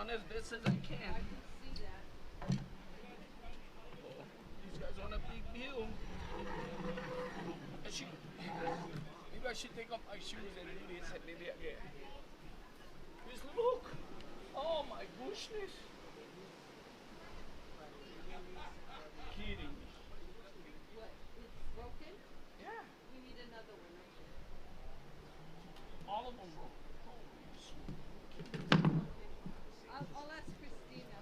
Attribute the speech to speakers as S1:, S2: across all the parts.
S1: As best as I can. These guys want a big view. Maybe I should take off my shoes and really set maybe again. Just look. Oh my goodness. Kidding me.
S2: What? It's broken?
S1: Yeah.
S2: We need another one.
S1: All of them broke.
S2: I'll ask Christina.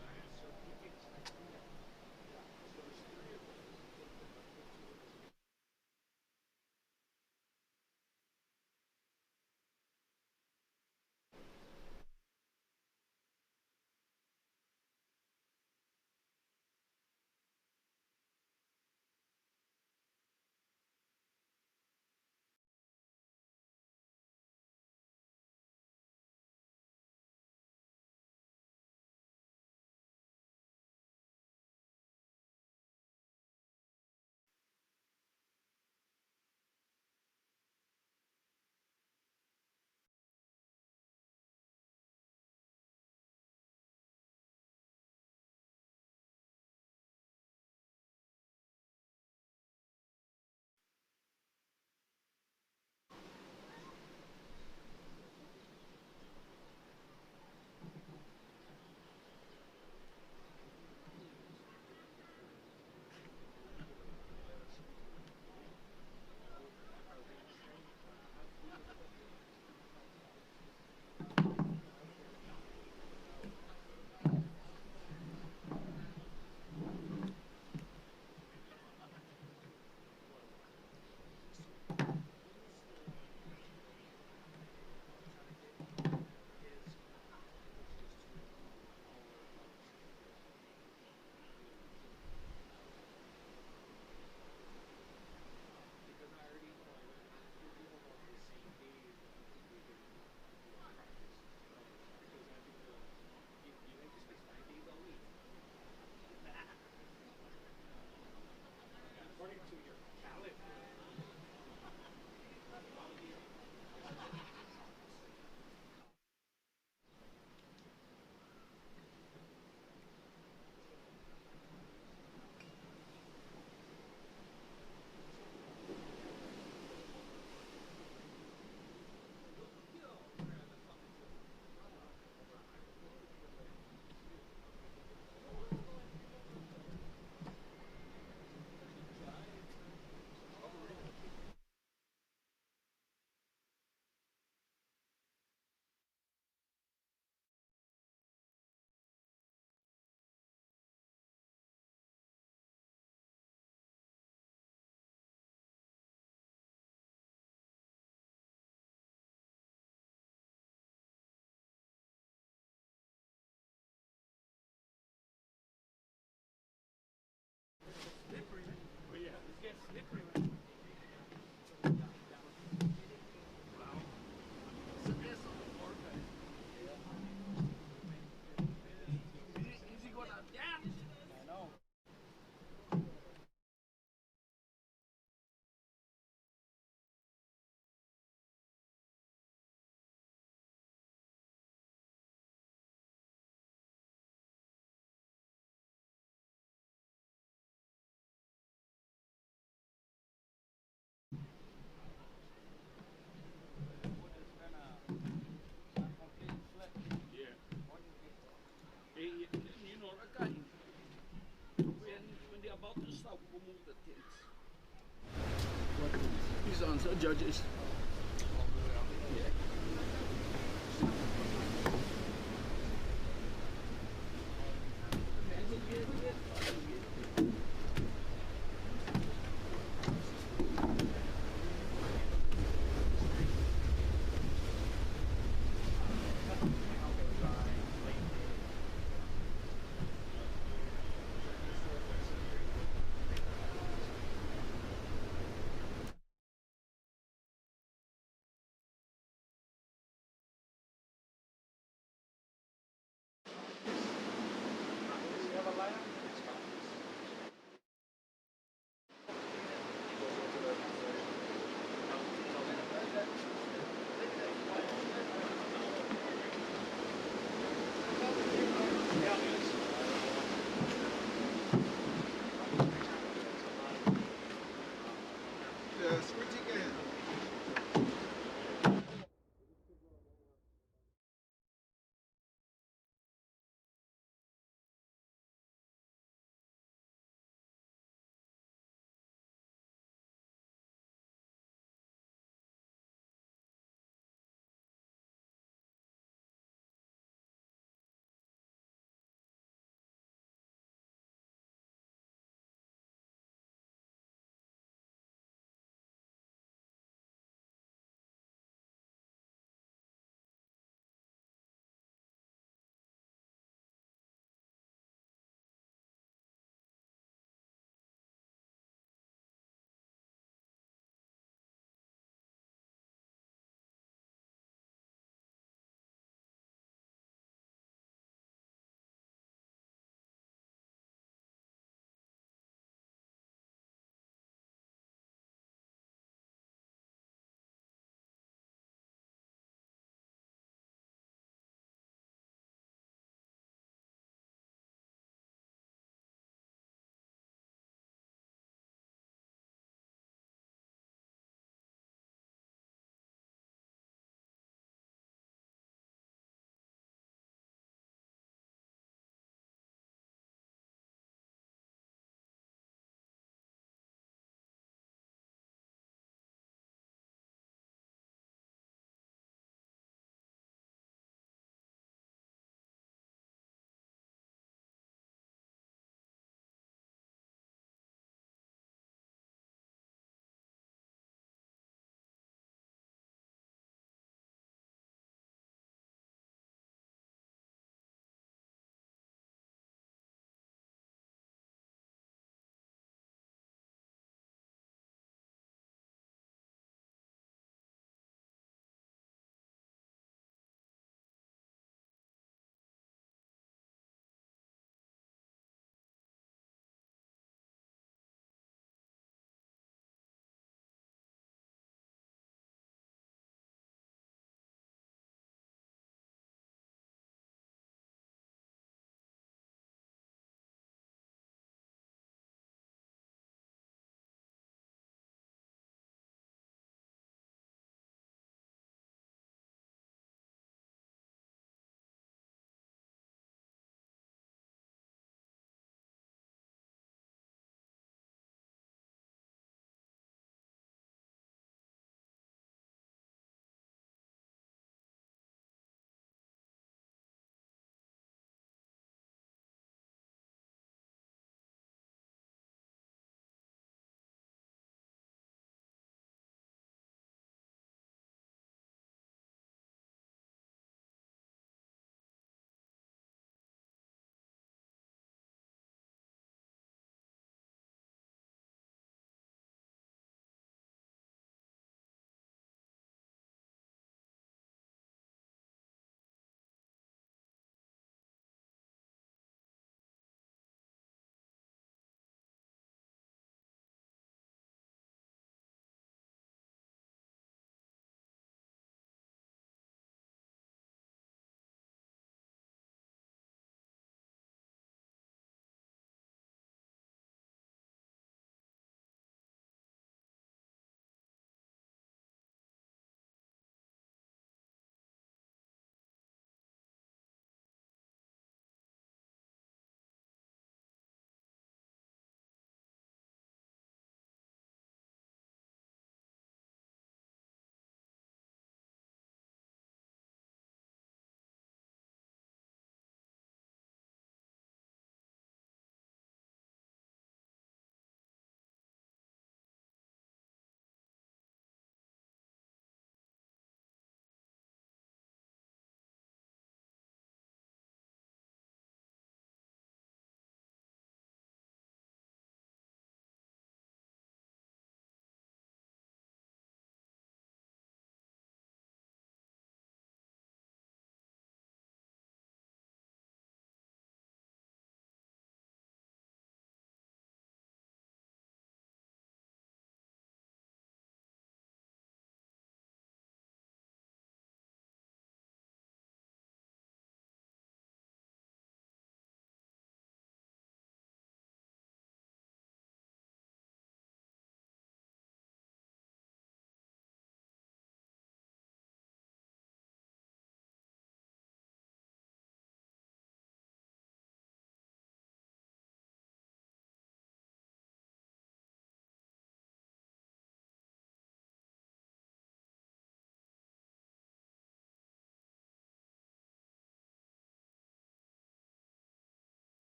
S1: These are judges.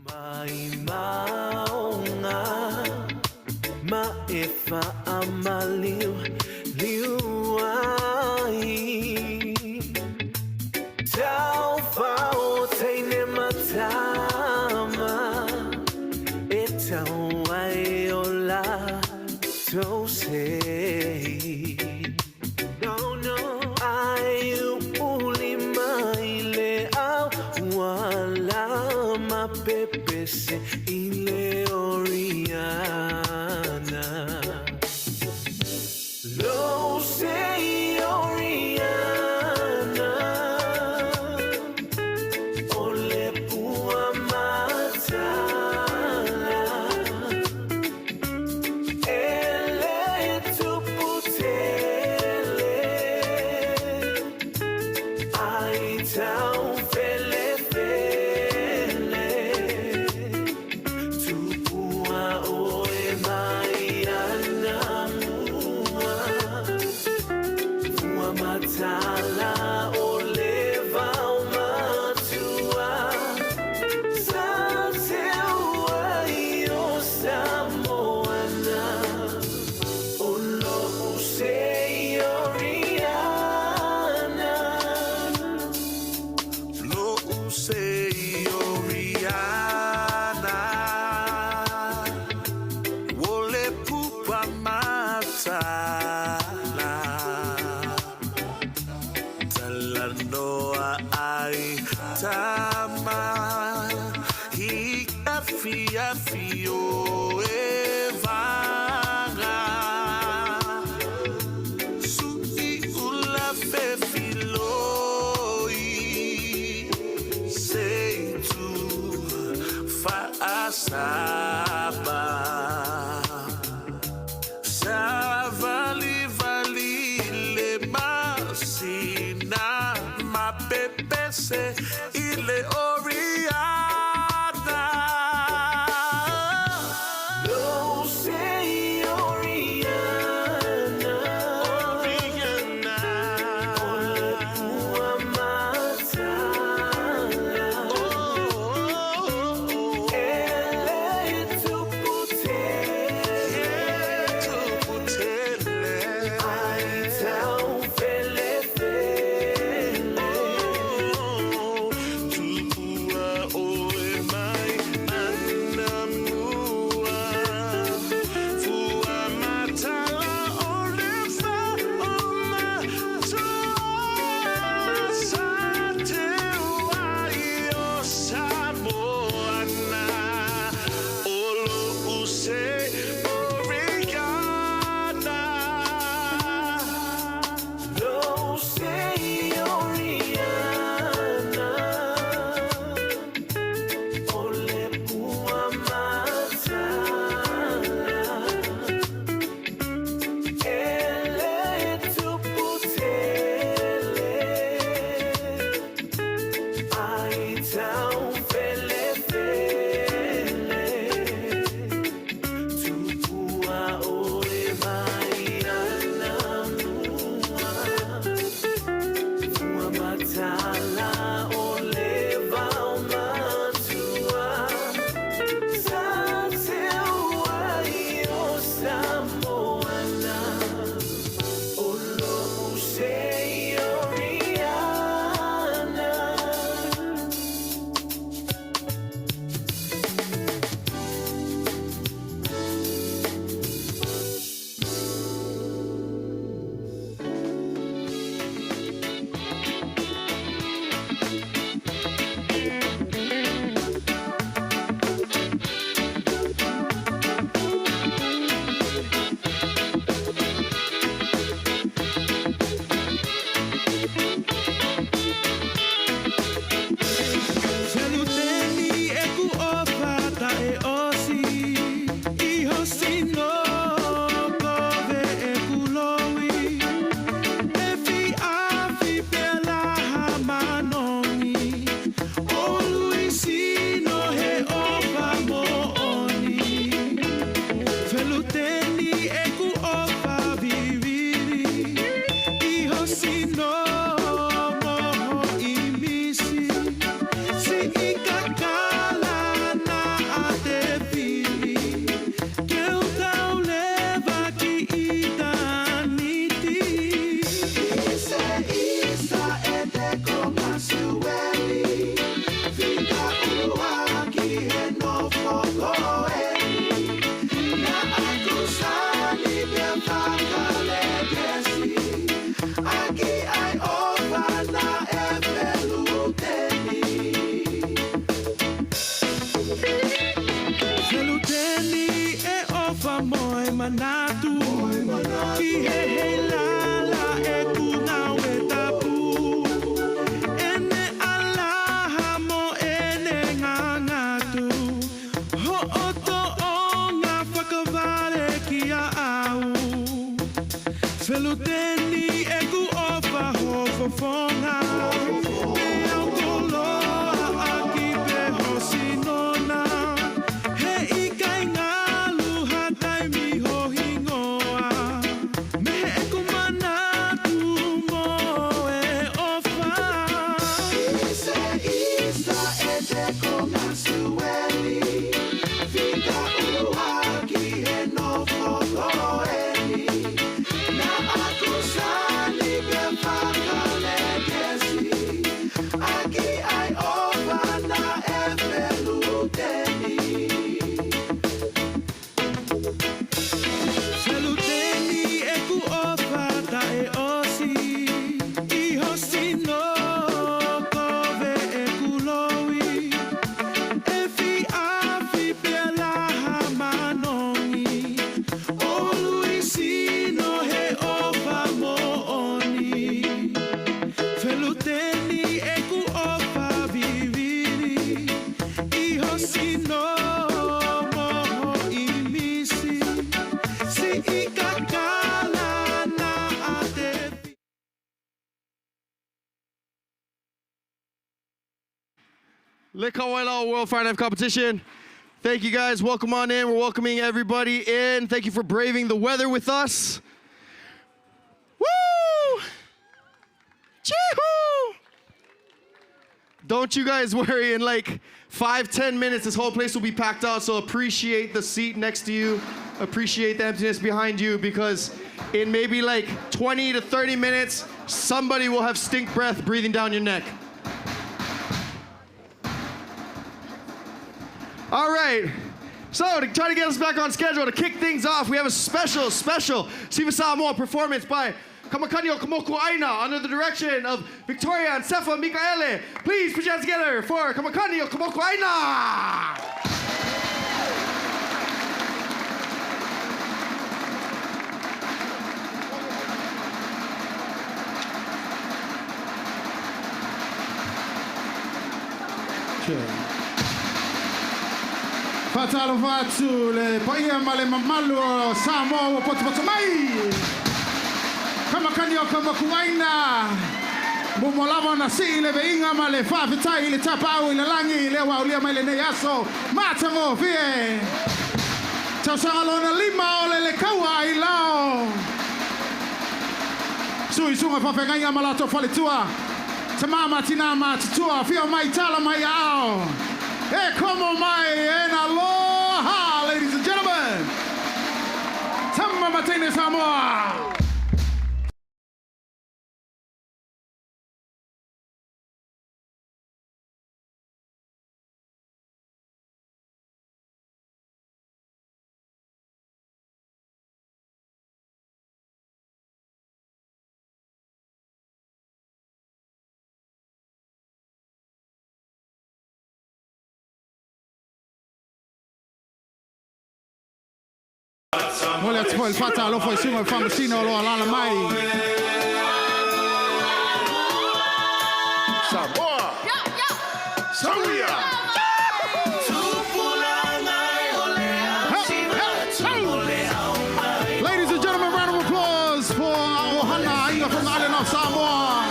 S3: Mai maunga maefa amaliu liuai tau fao teine matama e tau ai o la tosei no no ai uli mai le au wala ma pepese ile oriana lo sei oriana ole pua matala ele tuputele ai tau fele fele tupua oe mai ana mua fua matala ole vau matua sa te uai o Samoana Olo sei oriana Lo sei oriana Wole pupa matala Talanoa ai tama Hika fia fio e vaga Suki ula fe filoi Sei tu fa asaba Savali vali le masina Ma pepese ile oriana Lo sei oriana Oriana Ole pua matala Ele tuputele Ai tau fele fele Feluteni e ofa moi manatu Ki he lala e kuna we tapu Ene alaha mo ene ngangatu Ho oto o ngā whakawale ki a au Feluteni e ku ofa ho fofonga E au koloa aki pe hosi nona He ikai ngā luha taimi ho hingoa Me he e kumanatu mo e ofa Isa e te komasueli Fika ua ki he no fokoeli Na akusani ke whakalegesi Aki ai ofa na e feluteni Feluteni e ku ofa ta e osi I hosi no kove e kulowi E fi afi pe laha manongi O luisino he ofa mo oni Feluteni e ku ofa viviri I hosi no moho I misi Si I kakala na ate
S4: Ailao World Fireknife Competition. Thank you guys. Welcome on in. We're welcoming everybody in. Thank you for braving the weather with us. Woo! Chee-hoo! Don't you guys worry. In like 5-10 minutes, this whole place will be packed out. So appreciate the seat next to you. Appreciate the emptiness behind you because in maybe like 20 to 30 minutes, somebody will have stink breath breathing down your neck. All right, so to try to get us back on schedule, to kick things off, we have a special Siva Samoa performance by Kamakanio Kamoku Aina under the direction of Victoria and Sefa Mikaele. Please put your hands together for Kamakanio Kamoku Aina!
S5: Fatalo fatu le paia male mamalu o Samoa o potu mai. Kamakanio Kamoku Aina. Mumolava na si le veinga male fa vitai le tapau le langi le wa ulia mai le neaso. Matamo fie. Tau sangalona lima o le Kaua Ailao. Sui sunga fa fengaia malato falitua. Tamama tinama tutua fio mai tala mai ao. Hey, come on, my and aloha, ladies and gentlemen. Tama matene Samoa. Olha foi fata lo foi sima famosino lo ala mai. Samoa. Samoa. Ladies and gentlemen, round of applause for Ohana Inga from the island of Samoa.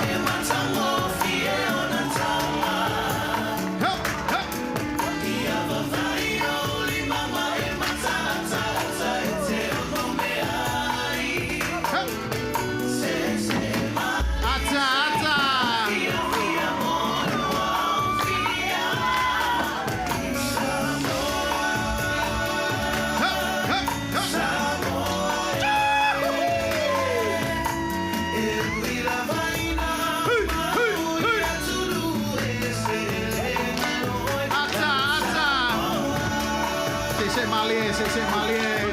S5: C'est malien.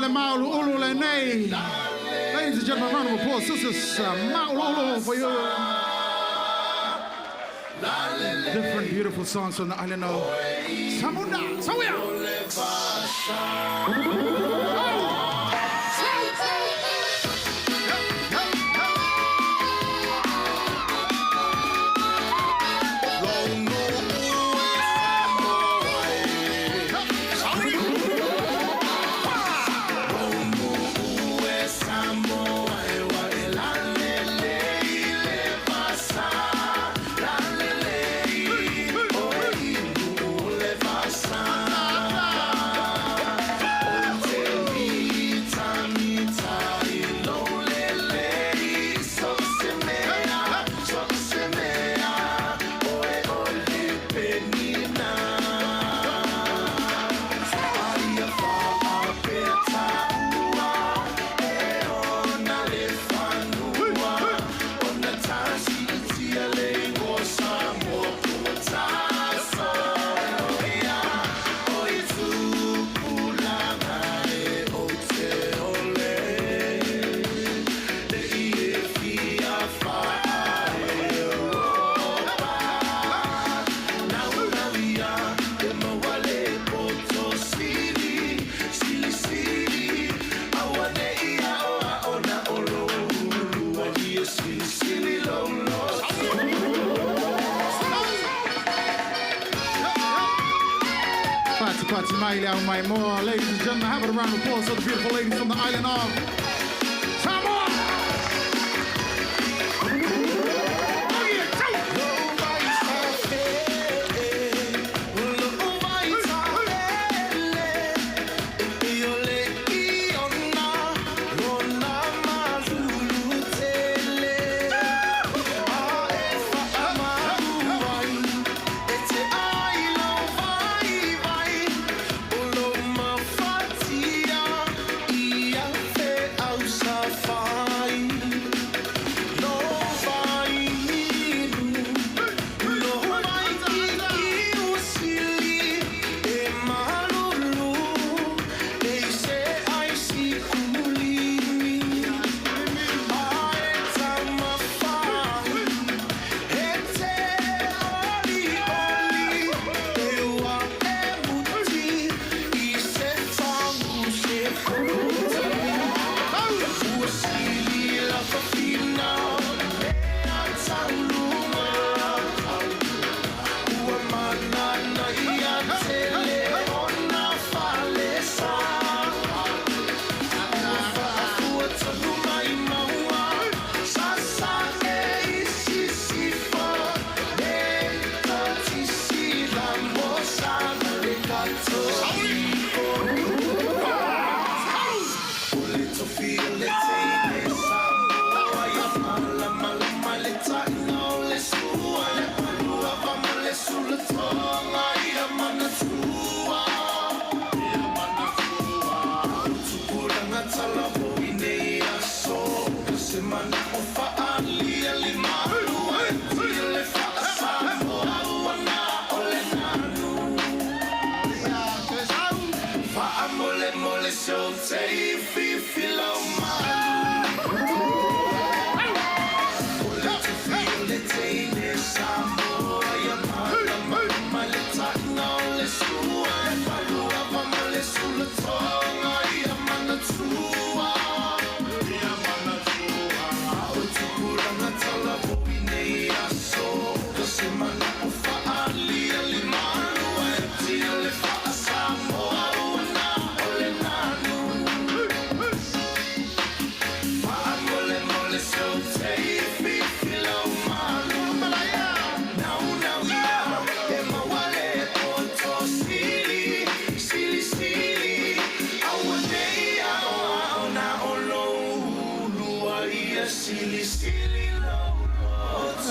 S5: maulu ulu le nei. Ladies and gentlemen, round of applause. This is maulu ulu for you. Different beautiful songs from the island of Samunda. Sawia. Ailao, my more. Ladies and gentlemen, have a round of applause for the beautiful ladies from the island of Samoa.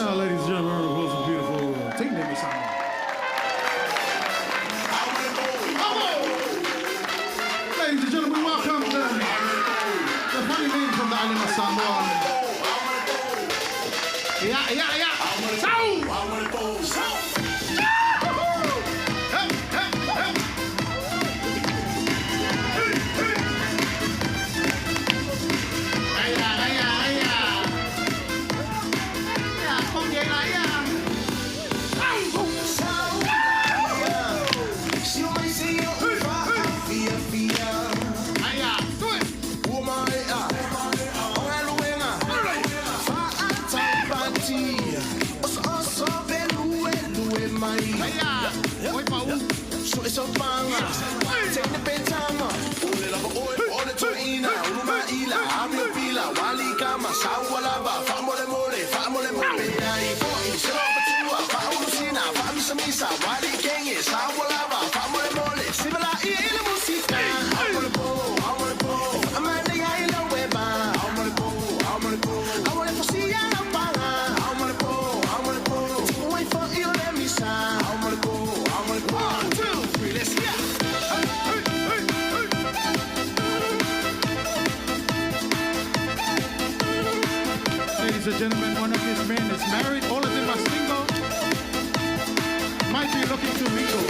S5: Ladies and gentlemen, it was a beautiful team name song. Ladies and gentlemen, welcome to the funny name from the island of Samoa. Yeah.
S6: sopanga. Take the betama. Ule lava oi, ole toina. Uluma ila, amio pila. Wali kama, sawalaba. Famole mole, famole mole. Ai, boi, selopa tua. Faulusina, famisamisa. Wali kenge, sawalaba. Famole mole. Sibala ile musika. Amole po, amole po. Amanda ya ila weba. Amole po, amole po. Amole po siya na panga. Amole po, amole po. Wait for you, let me sign. Amole po, amole po. 1, 2, 3, let's go.
S5: Ladies and gentlemen, one of these men is married, all of them are single. Might be looking to mingle.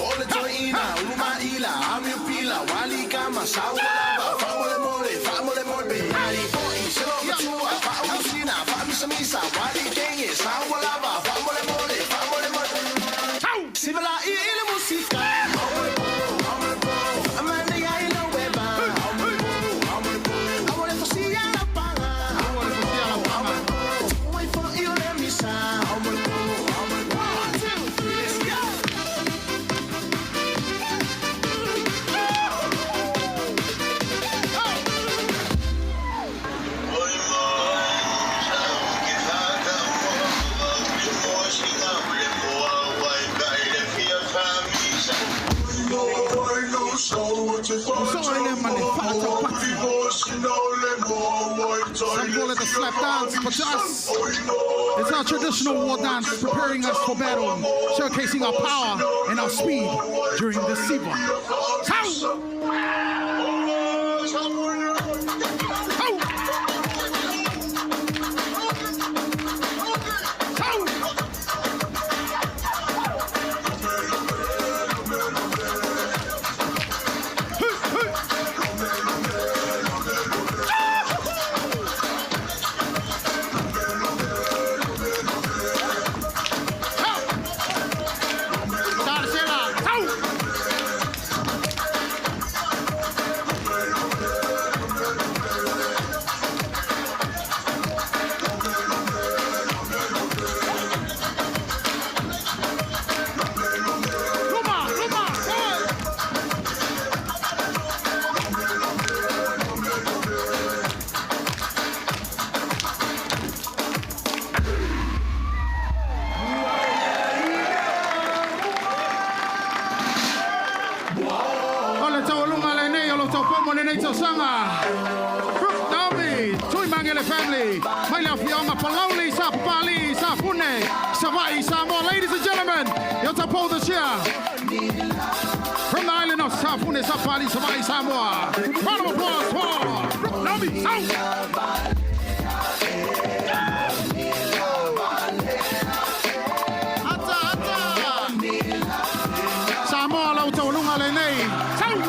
S6: Ole toina, uluma ila, amio pila, wali kama, sawalaba, famole mole, famole mole. Ai, boi, selopa tua, faulusina, famisamisa, wali kenge, sawalaba, famole mole, famole mole. Sibala ile musika. Amole po, amole po. Amanda ya ila weba. Amole po, amole po. Amole po siya na panga. Amole po, amole po. Wait for you, let me sign. Amole po, amole po. 1, 2, 3, let's go.
S5: Some call it a slap dance, but to us, it's our traditional war dance, preparing us for battle, showcasing our power and our speed during the Siva. Family, my love Yonga Paloli, Sapali, Sapune, Hawai'i Samoa. Ladies and gentlemen, Yotapo the chair from the island of Sapune, Sapali, Hawai'i Samoa. Round of applause for Nami South. Samoa Lauta Lunga Lene. South.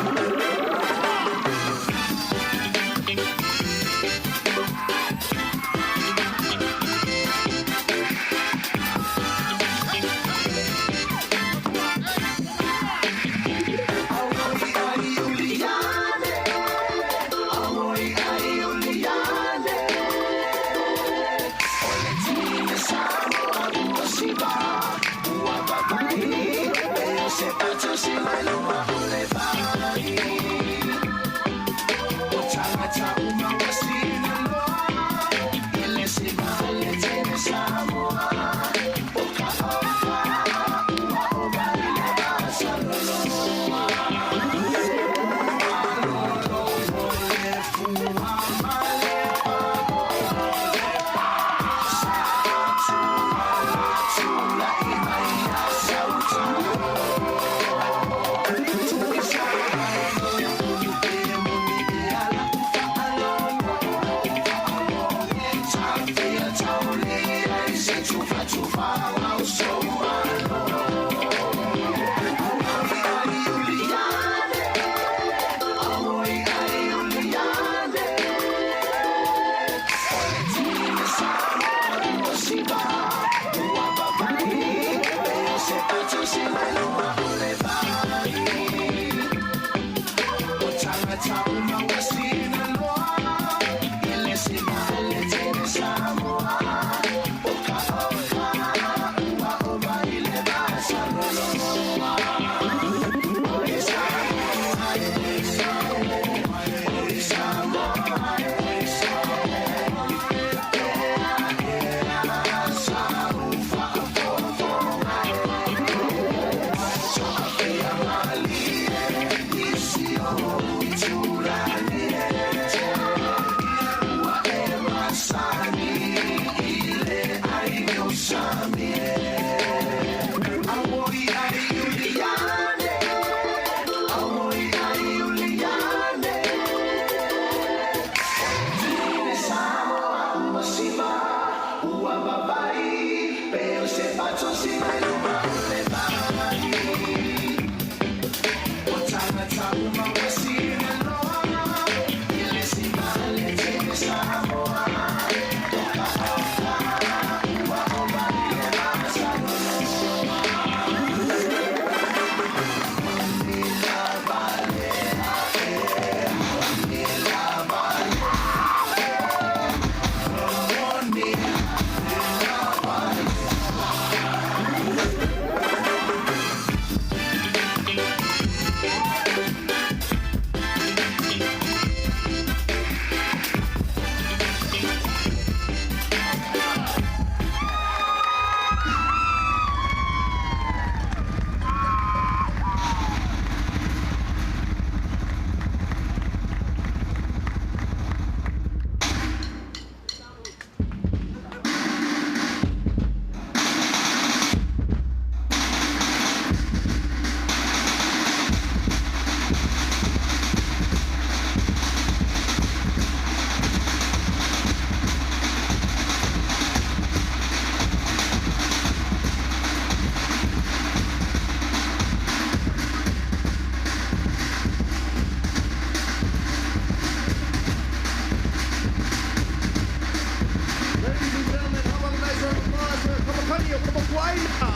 S6: Uma vacina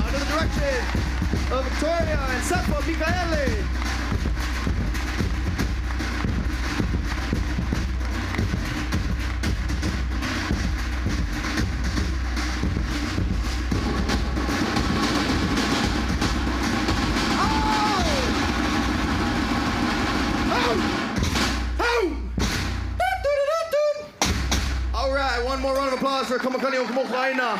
S4: Under the direction of Victoria and Seppo Michaele. All right, one more round of applause for Kamakani Okamokaina.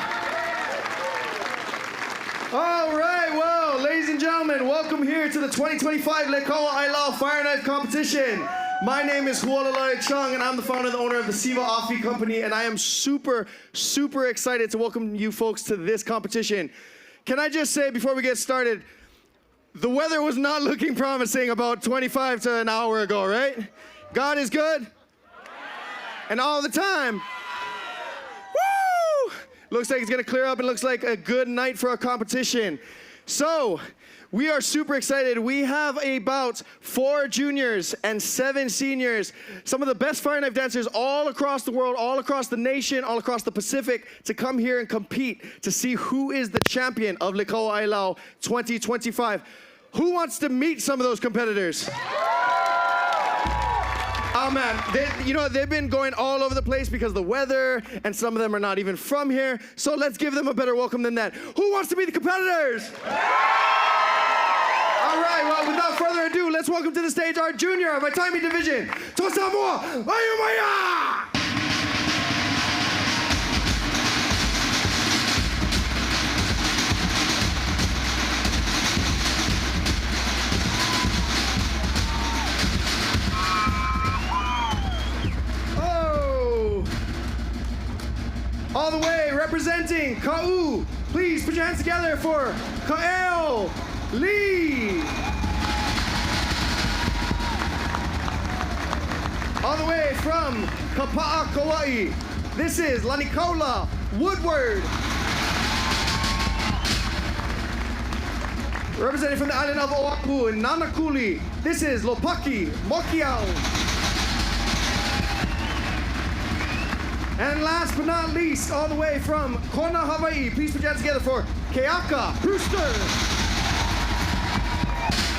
S4: All right, well, ladies and gentlemen, welcome here to the 2025 Kaua Ailao Fireknife competition. My name is Hawai'i Kuauli, and I'm the founder and the owner of the Siva Afi Company, and I am super, super excited to welcome you folks to this competition. Can I just say, before we get started, the weather was not looking promising about 25 to an hour ago, right? God is good? And all the time. Looks like it's gonna clear up and looks like a good night for our competition. So, we are super excited. We have about 4 juniors and 7 seniors, some of the best Fireknife dancers all across the world, all across the nation, all across the Pacific, to come here and compete to see who is the champion of Kaua Ailao 2025. Who wants to meet some of those competitors? Oh man, they've been going all over the place because of the weather, and some of them are not even from here. So let's give them a better welcome than that. Who wants to be the competitors? All right, well, without further ado, let's welcome to the stage our junior of our Taimi division, Tosamoa Ayumaya! All the way representing Kaua, please put your hands together for Kaua Lee. All the way from Kapa'a, Kauai, this is Lanikola Woodward. Representing from the island of Oahu in Nanakuli, this is Lopaki Mokiao. And last but not least, all the way from Kona, Hawaii, please put your hands together for Keaka Brewster.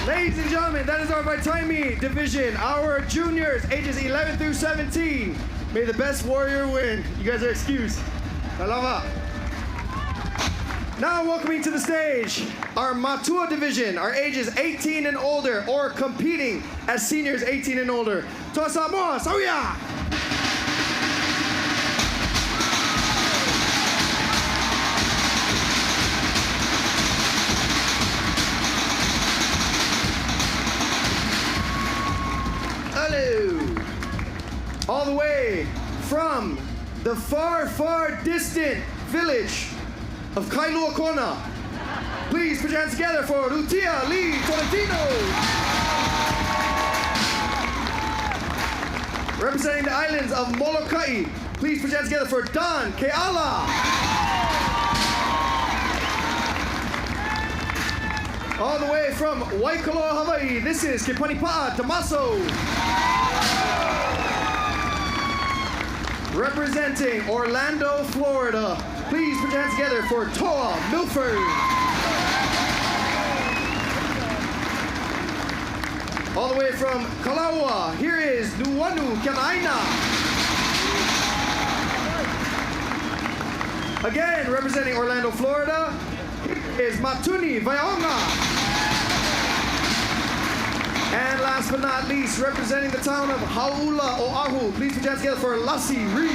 S4: Ladies and gentlemen, that is our Taimi division, our juniors, ages 11 through 17. May the best warrior win. You guys are excused. Kalava. Now welcoming to the stage, our Matua division, our ages 18 and older, or competing as seniors 18 and older. Toa Samoa, Sauya! All the way from the far, far distant village of Kailua Kona. Please put your hands together for Rutia Lee Tolentino. Representing the islands of Molokai, please put your hands together for Don Keala. All the way from Waikoloa, Hawaii, this is Kepanipa'a Damaso. Representing Orlando, Florida, please put your hands together for Toa Milford. All the way from Kaua, here is Nuanu Kanaina. Again, representing Orlando, Florida, is Matuni Vaionga. And last but not least, representing the town of Haula, Oahu, please put your hands together for Lassie Reed.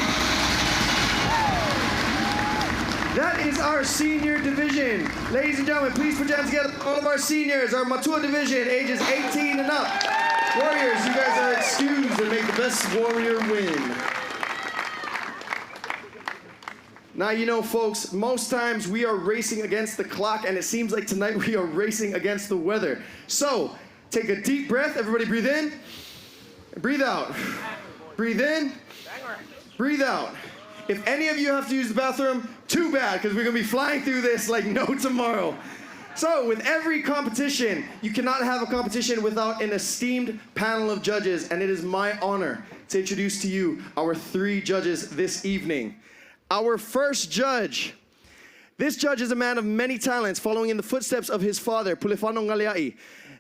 S4: That is our senior division. Ladies and gentlemen, please put your hands together for all of our seniors, our Matua division, ages 18 and up. Warriors, you guys are excused and make the best warrior win. Now, you know, folks, most times we are racing against the clock, and it seems like tonight we are racing against the weather. So, take a deep breath. Everybody breathe in. Breathe out. Breathe in. Breathe out. If any of you have to use the bathroom, too bad, because we're going to be flying through this like no tomorrow. So, with every competition, you cannot have a competition without an esteemed panel of judges, and it is my honor to introduce to you our 3 judges this evening. Our first judge. This judge is a man of many talents, following in the footsteps of his father, Pulefano Ngalea'i.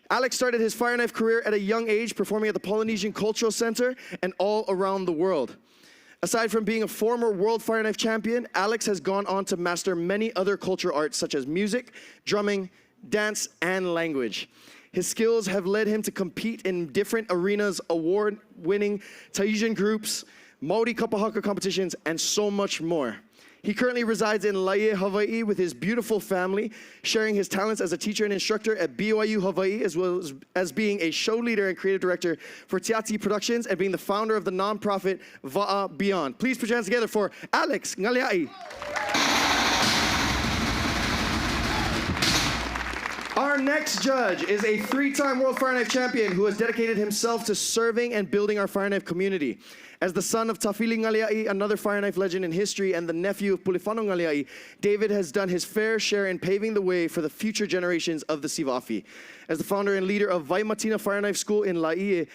S4: Alex started his Fireknife career at a young age, performing at the Polynesian Cultural Center and all around the world. Aside from being a former world Fireknife champion, Alex has gone on to master many other cultural arts such as music, drumming, dance, and language. His skills have led him to compete in different arenas, award-winning Tahitian groups, Maori kapahaka competitions, and so much more. He currently resides in Laie, Hawaii with his beautiful family, sharing his talents as a teacher and instructor at BYU Hawaii, as well as being a show leader and creative director for Tiati Productions and being the founder of the nonprofit Va'a Beyond. Please put your hands together for Alex Ngalea'i. Our next judge is a 3-time World Fireknife champion who has dedicated himself to serving and building our Fireknife community. As the son of Tafili Ngalea'i, another Fireknife legend in history, and the nephew of Pulefano Ngalea'i, David has done his fair share in paving the way for the future generations of the Sivafi. As the founder and leader of Vaimatina Fireknife School in Laie,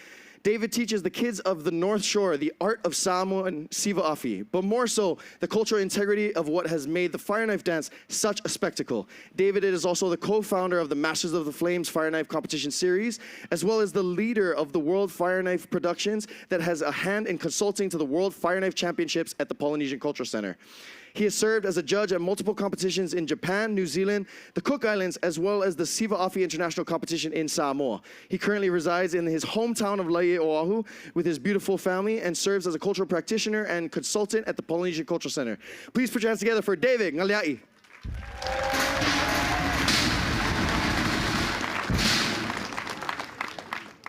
S4: David teaches the kids of the North Shore the art of Samoan Sivafi, but more so, the cultural integrity of what has made the Fireknife dance such a spectacle. David is also the co-founder of the Masters of the Flames Fireknife competition series, as well as the leader of the World Fireknife Productions that has a hand in consulting to the World Fireknife Championships at the Polynesian Cultural Center. He has served as a judge at multiple competitions in Japan, New Zealand, the Cook Islands, as well as the Sivafi International Competition in Samoa. He currently resides in his hometown of Laie, Oahu, with his beautiful family and serves as a cultural practitioner and consultant at the Polynesian Cultural Center. Please put your hands together for David Ngalea'i.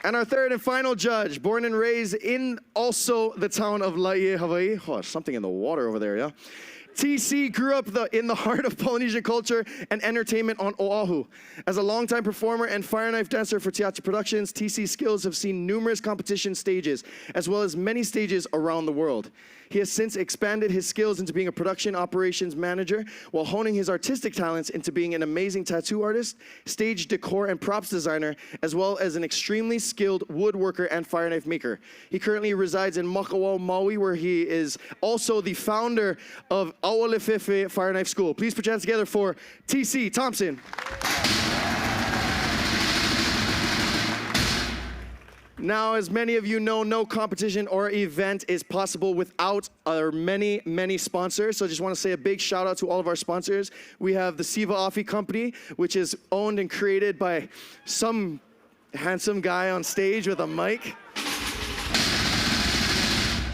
S4: And our third and final judge, born and raised in also the town of Laie, Hawaii. Oh, something in the water over there, yeah? TC grew up in the heart of Polynesian culture and entertainment on Oahu. As a longtime performer and Fireknife dancer for Tiati Productions, TC's skills have seen numerous competition stages, as well as many stages around the world. He has since expanded his skills into being a production operations manager, while honing his artistic talents into being an amazing tattoo artist, stage decor and props designer, as well as an extremely skilled woodworker and Fireknife maker. He currently resides in Makawao, Maui, where he is also the founder of Aolefefe Fireknife School. Please put your hands together for TC Thompson. Now, as many of you know, no competition or event is possible without our many, many sponsors. So I just want to say a big shout out to all of our sponsors. We have the Sivafi Company, which is owned and created by some handsome guy on stage with a mic.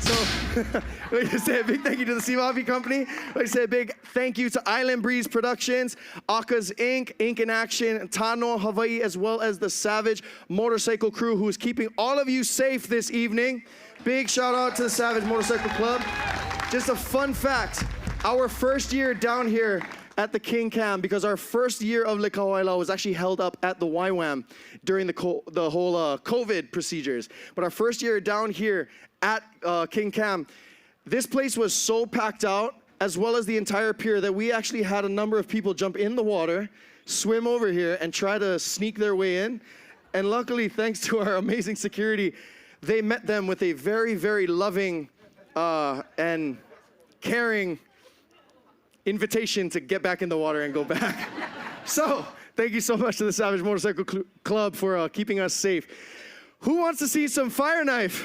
S4: So, I'd like to say a big thank you to the Sivafi Company. I'd like to say a big thank you to Island Breeze Productions, Aka's Inc., Inc in Action, Tano Hawaii, as well as the Savage Motorcycle Crew, who is keeping all of you safe this evening. Big shout out to the Savage Motorcycle Club. Just a fun fact, our first year down here at the King Cam, because our first year of Ailao was actually held up at the YWAM during the whole COVID procedures. But our first year down here at King Cam, this place was so packed out as well as the entire pier, that we actually had a number of people jump in the water, swim over here, and try to sneak their way in. And luckily, thanks to our amazing security, they met them with a very, very loving and caring invitation to get back in the water and go back. So, thank you so much to the Savage Motorcycle Club for keeping us safe. Who wants to see some Fireknife?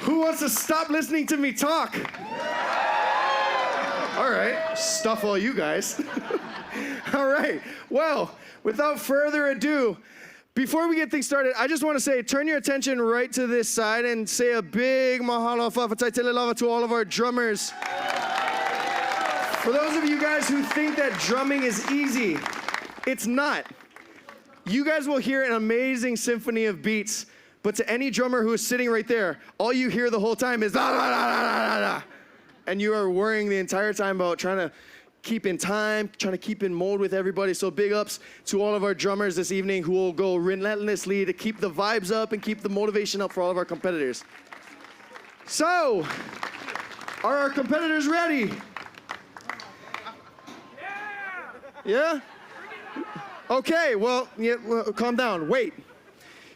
S4: Who wants to stop listening to me talk? All right, stuff all you guys. All right, well, without further ado, before we get things started, I just want to say, turn your attention right to this side and say a big mahalo whawhataitele lava to all of our drummers. For those of you guys who think that drumming is easy, it's not. You guys will hear an amazing symphony of beats, but to any drummer who is sitting right there, all you hear the whole time is da da da da da da, and you are worrying the entire time about trying to keep in time, trying to keep in mode with everybody. So big ups to all of our drummers this evening who will go relentlessly to keep the vibes up and keep the motivation up for all of our competitors. So, are our competitors ready? Yeah? Okay, well, calm down, wait.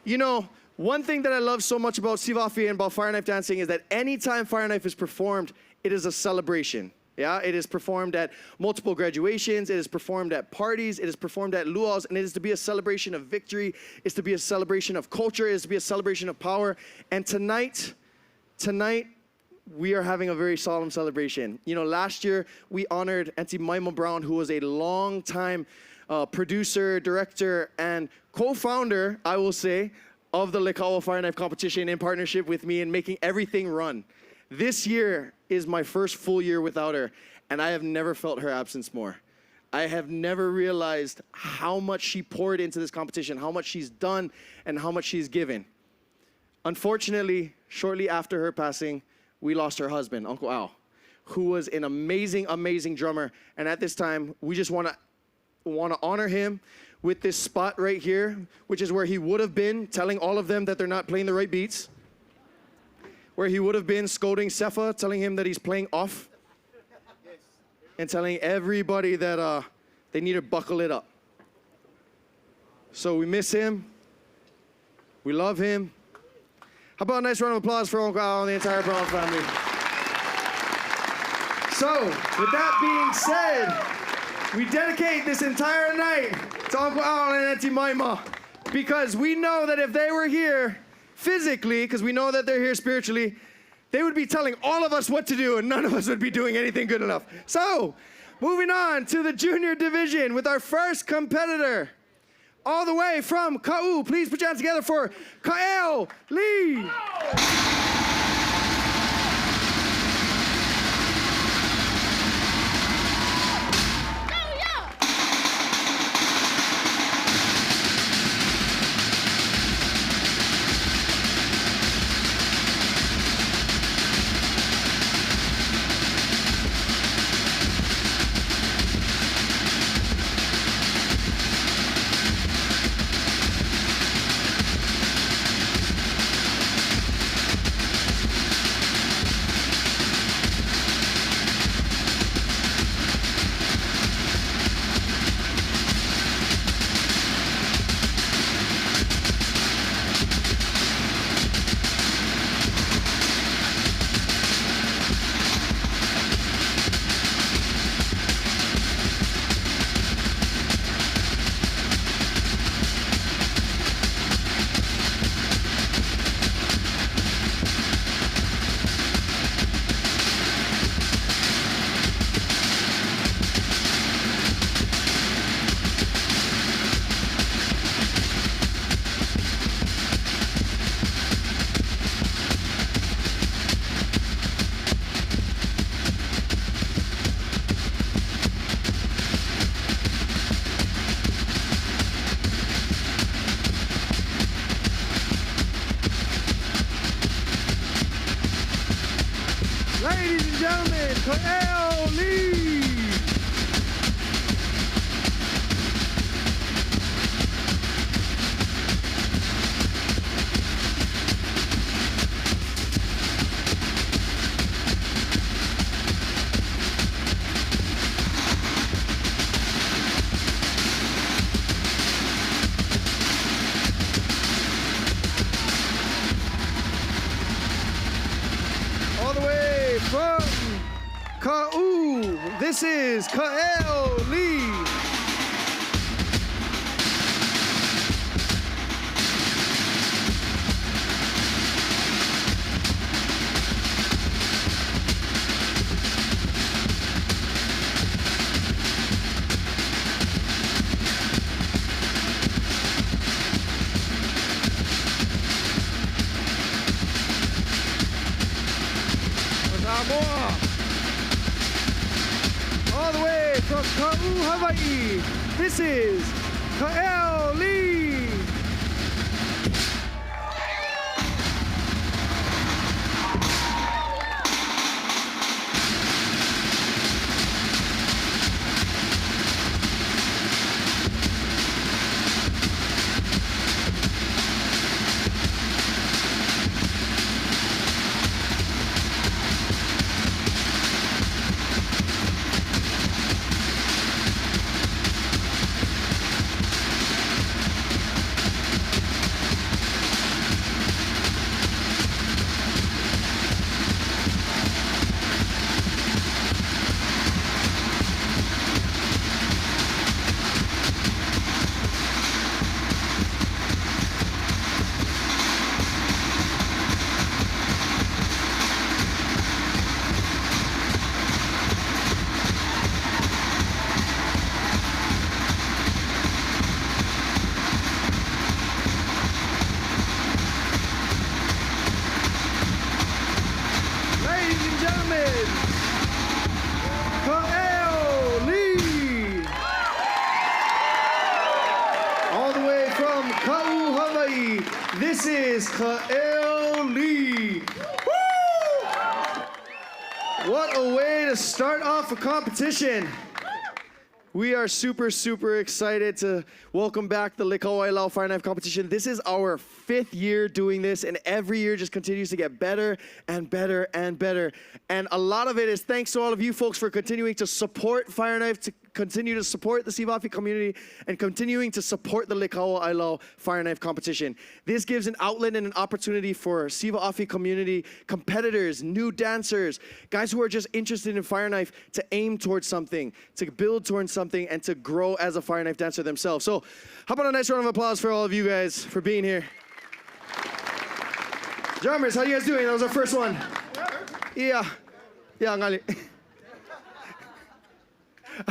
S4: You know, one thing that I love so much about Sivafi and about Fireknife dancing is that anytime Fireknife is performed, it is a celebration. Yeah, it is performed at multiple graduations, it is performed at parties, it is performed at luau's, and it is to be a celebration of victory, it's to be a celebration of culture, it is to be a celebration of power. And tonight, we are having a very solemn celebration. You know, last year, we honored Auntie Maima Brown, who was a long-time producer, director, and co-founder, I will say, of the Kaua Fireknife competition in partnership with me and making everything run. This year is my first full year without her, and I have never felt her absence more. I have never realized how much she poured into this competition, how much she's done, and how much she's given. Unfortunately, shortly after her passing, we lost her husband, Uncle Al, who was an amazing, amazing drummer. And at this time, we just want to honor him with this spot right here, which is where he would have been telling all of them that they're not playing the right beats, where he would have been scolding Sefa, telling him that he's playing off, and telling everybody that they need to buckle it up. So we miss him. We love him. How about a nice round of applause for Uncle Al and the entire Brown family? So, with that being said, we dedicate this entire night to Uncle Al and Auntie Maima, because we know that if they were here physically, because we know that they're here spiritually, they would be telling all of us what to do, and none of us would be doing anything good enough. So, moving on to the junior division with our first competitor. All the way from Kaua, please put your hands together for Ailao. Ladies and gentlemen, Ailao. the way from Kaua, this is Kauli. All the way from Kaua, Hawaii, this is Kauli. This is Kauli. What a way to start off a competition. We are super, super excited to welcome back the Ailao Fireknife competition. This is our 5th year doing this, and every year just continues to get better and better and better. And a lot of it is thanks to all of you folks for continuing to support Fireknife, to continue to support the Siva Afi community, and continuing to support the Ailao Fireknife competition. This gives an outlet and an opportunity for Siva Afi community competitors, new dancers, guys who are just interested in Fireknife to aim towards something, to build towards something, and to grow as a Fireknife dancer themselves. So how about a nice round of applause for all of you guys for being here. Drummers, how you guys doing? That was our first one. Yeah, ngali.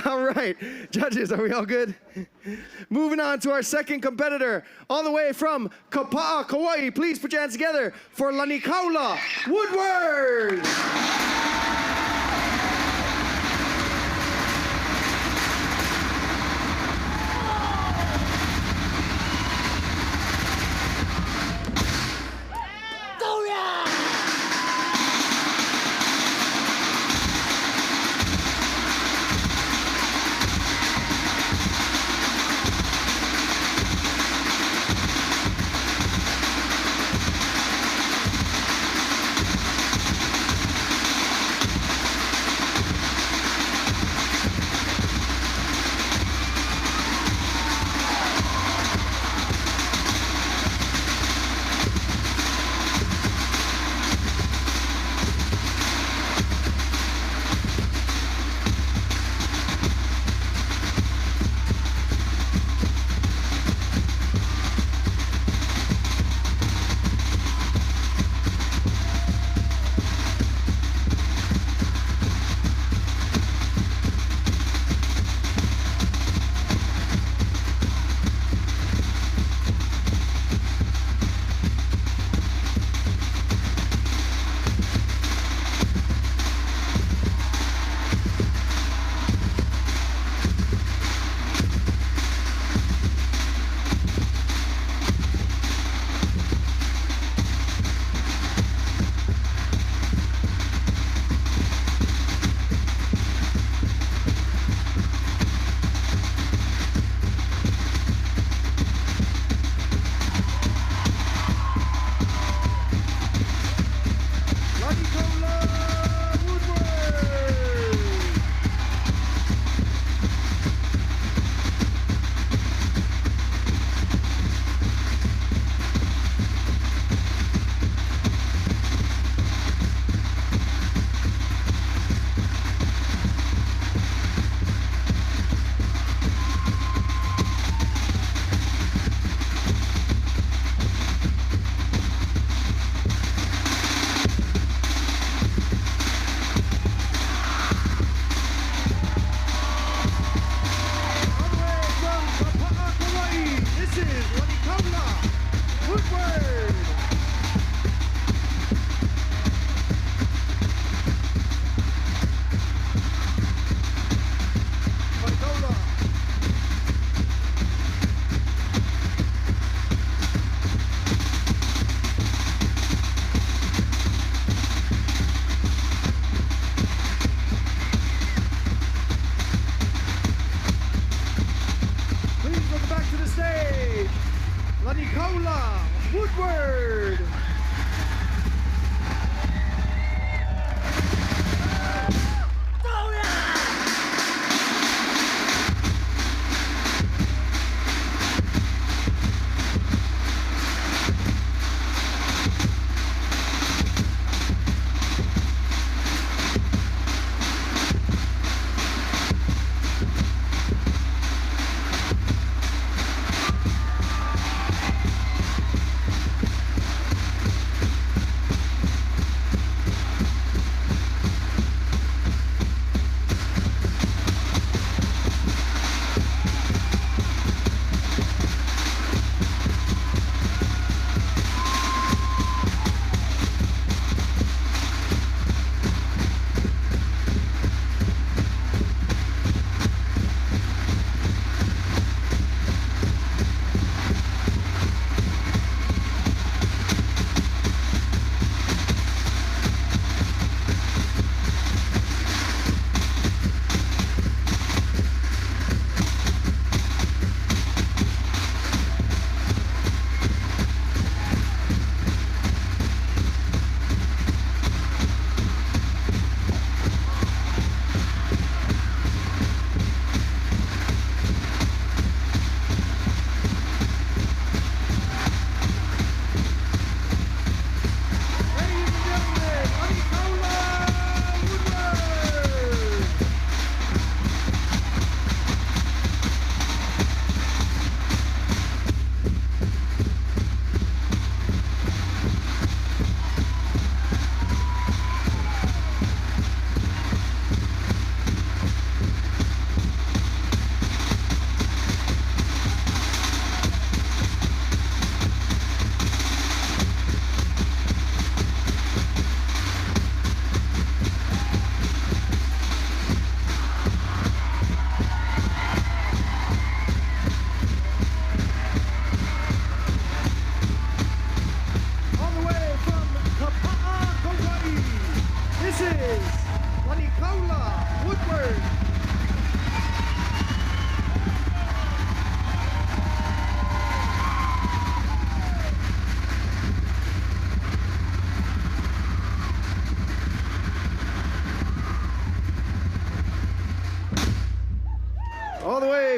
S4: All right, judges, are we all good? Moving on to our second competitor, all the way from Kaua, Kauai. Please put your hands together for Lanikaula Woodward.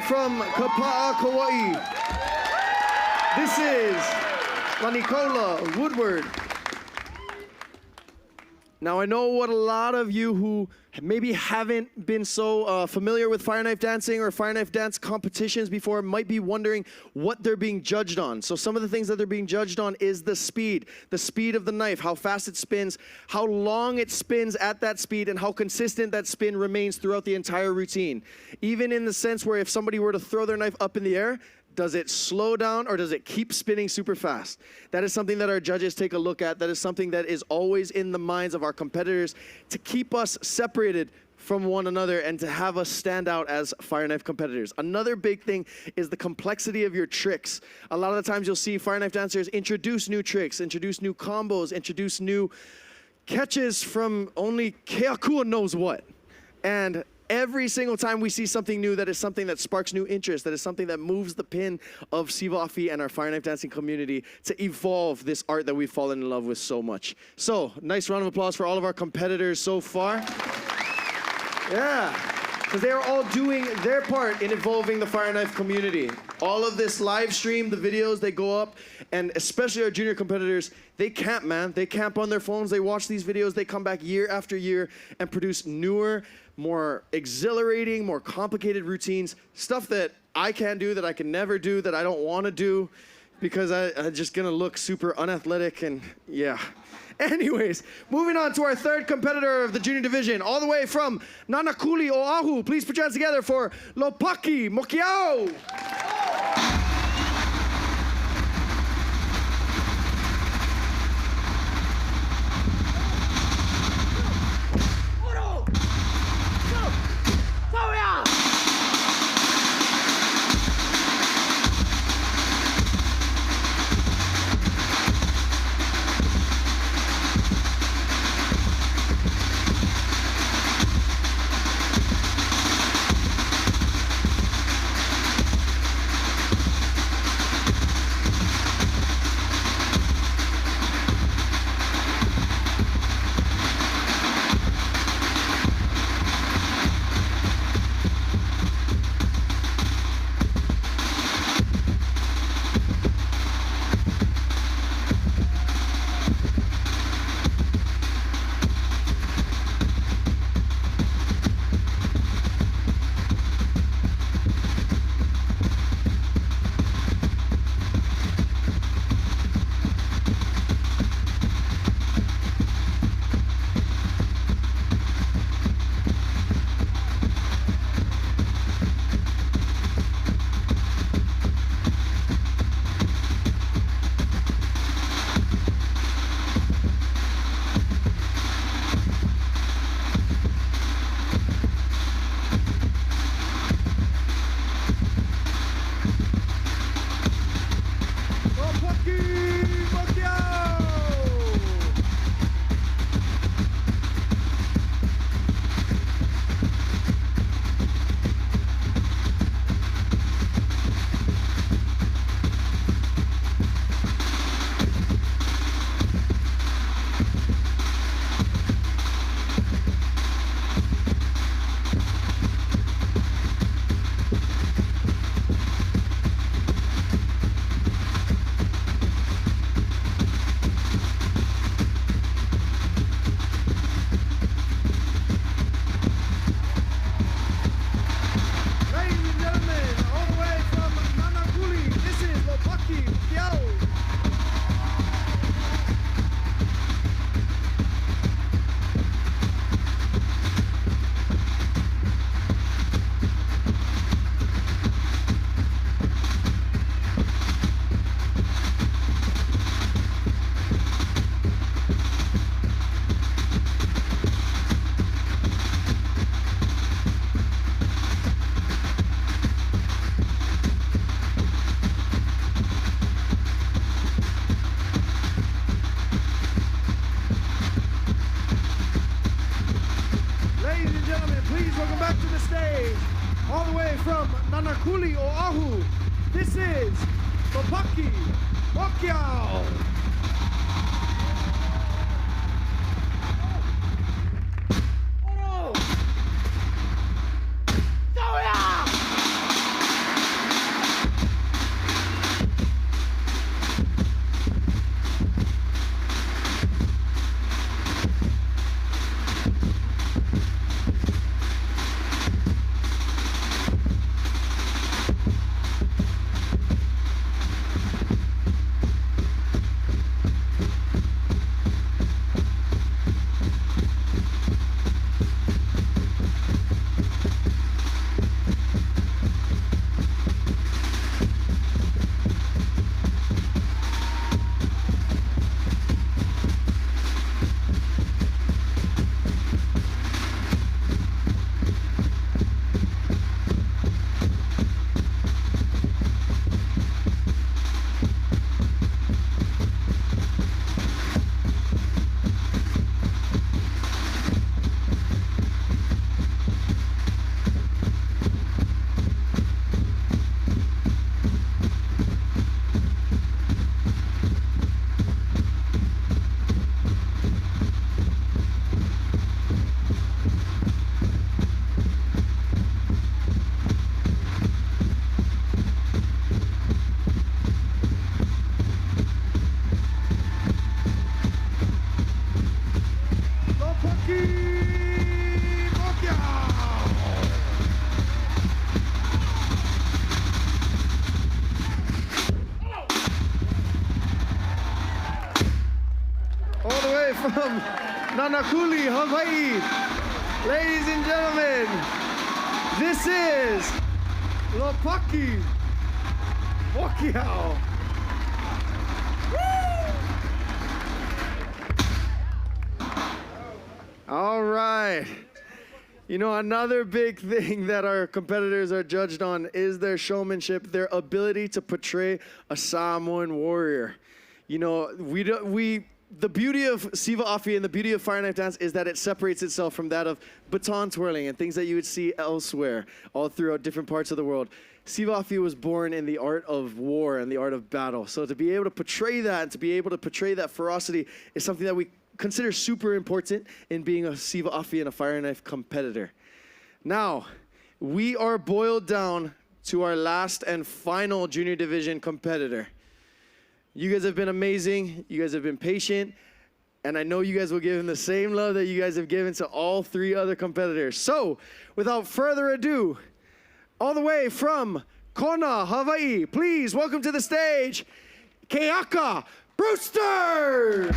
S4: from Kapa'a, Kauai. This is La Nicola Woodward. Now, I know what a lot of you who maybe haven't been so familiar with Fireknife dancing or Fireknife dance competitions before might be wondering what they're being judged on. So some of the things that they're being judged on is the speed of the knife, how fast it spins, how long it spins at that speed, and how consistent that spin remains throughout the entire routine. Even in the sense where if somebody were to throw their knife up in the air, does it slow down or does it keep spinning super fast? That is something that our judges take a look at. That is something that is always in the minds of our competitors to keep us separated from one another and to have us stand out as Fireknife competitors. Another big thing is the complexity of your tricks. A lot of the times you'll see Fireknife dancers introduce new tricks, introduce new combos, introduce new catches from only Keakua knows what. And every single time we see something new, that is something that sparks new interest, that is something that moves the pin of Sivafi and our Fireknife dancing community to evolve this art that we've fallen in love with so much. So, nice round of applause for all of our competitors so far. Yeah, because they are all doing their part in evolving the Fireknife community. All of this live stream, the videos, they go up, and especially our junior competitors, they camp, man. They camp on their phones, they watch these videos, they come back year after year and produce newer, more exhilarating, more complicated routines, stuff that I can't do, that I can never do, that I don't want to do, because I'm just gonna look super unathletic and yeah. Anyways, moving on to our third competitor of the junior division, all the way from Nanakuli, Oahu. Please put your hands together for Lopaki Mokiao. all the way from Nanakuli, Oahu. This is Lopaki Mokiao. from Nanakuli, Hawaii. Ladies and gentlemen, this is Lopaki Mokiao. All right. You know, another big thing that our competitors are judged on is their showmanship, their ability to portray a Samoan warrior. You know, the beauty of Siva Afi and the beauty of Fireknife dance is that it separates itself from that of baton twirling and things that you would see elsewhere, all throughout different parts of the world. Siva Afi was born in the art of war and the art of battle. So to be able to portray that and to be able to portray that ferocity is something that we consider super important in being a Siva Afi and a Fireknife competitor. Now, we are boiled down to our last and final junior division competitor. You guys have been amazing. You guys have been patient. And I know you guys will give him the same love that you guys have given to all three other competitors. So, without further ado, all the way from Kona, Hawaii, please welcome to the stage, Keaka Brewster!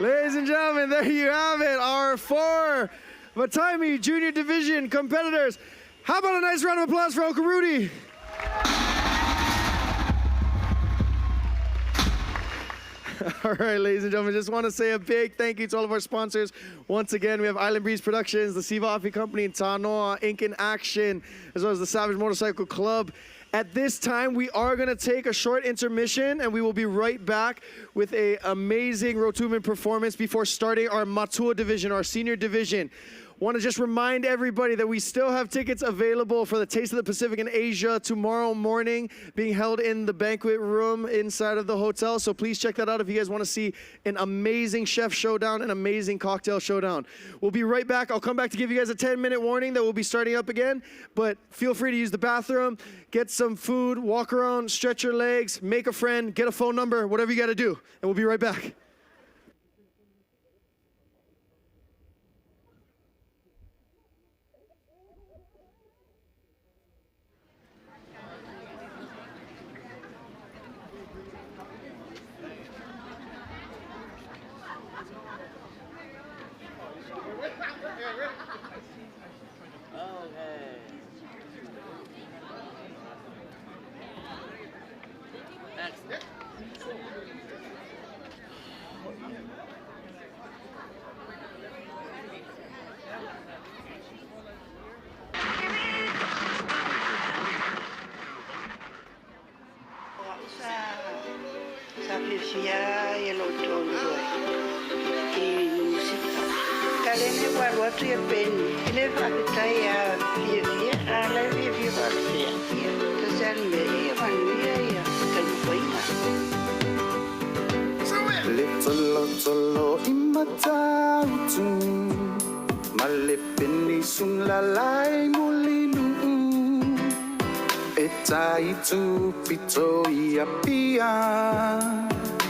S4: Ladies and gentlemen, there you have it, our 4 Wataimi Junior Division competitors. How about a nice round of applause for Uncle Rudy? All right, ladies and gentlemen, just want to say a big thank you to all of our sponsors. Once again, we have Island Breeze Productions, the Sivafi Company in Tanoa, Ink in Action, as well as the Savage Motorcycle Club. At this time, we are going to take a short intermission, and we will be right back with an amazing Rotuman performance before starting our Matua division, our senior division. Want to just remind everybody that we still have tickets available for the Taste of the Pacific in Asia tomorrow morning, being held in the banquet room inside of the hotel. So please check that out if you guys want to see an amazing chef showdown, an amazing cocktail showdown. We'll be right back. I'll come back to give you guys a 10-minute warning that we'll be starting up again, but feel free to use the bathroom, get some food, walk around, stretch your legs, make a friend, get a phone number, whatever you got to do, and we'll be right back.
S3: Tolo imatautu malepeni sun lalai mulinu etaitu pito ia pia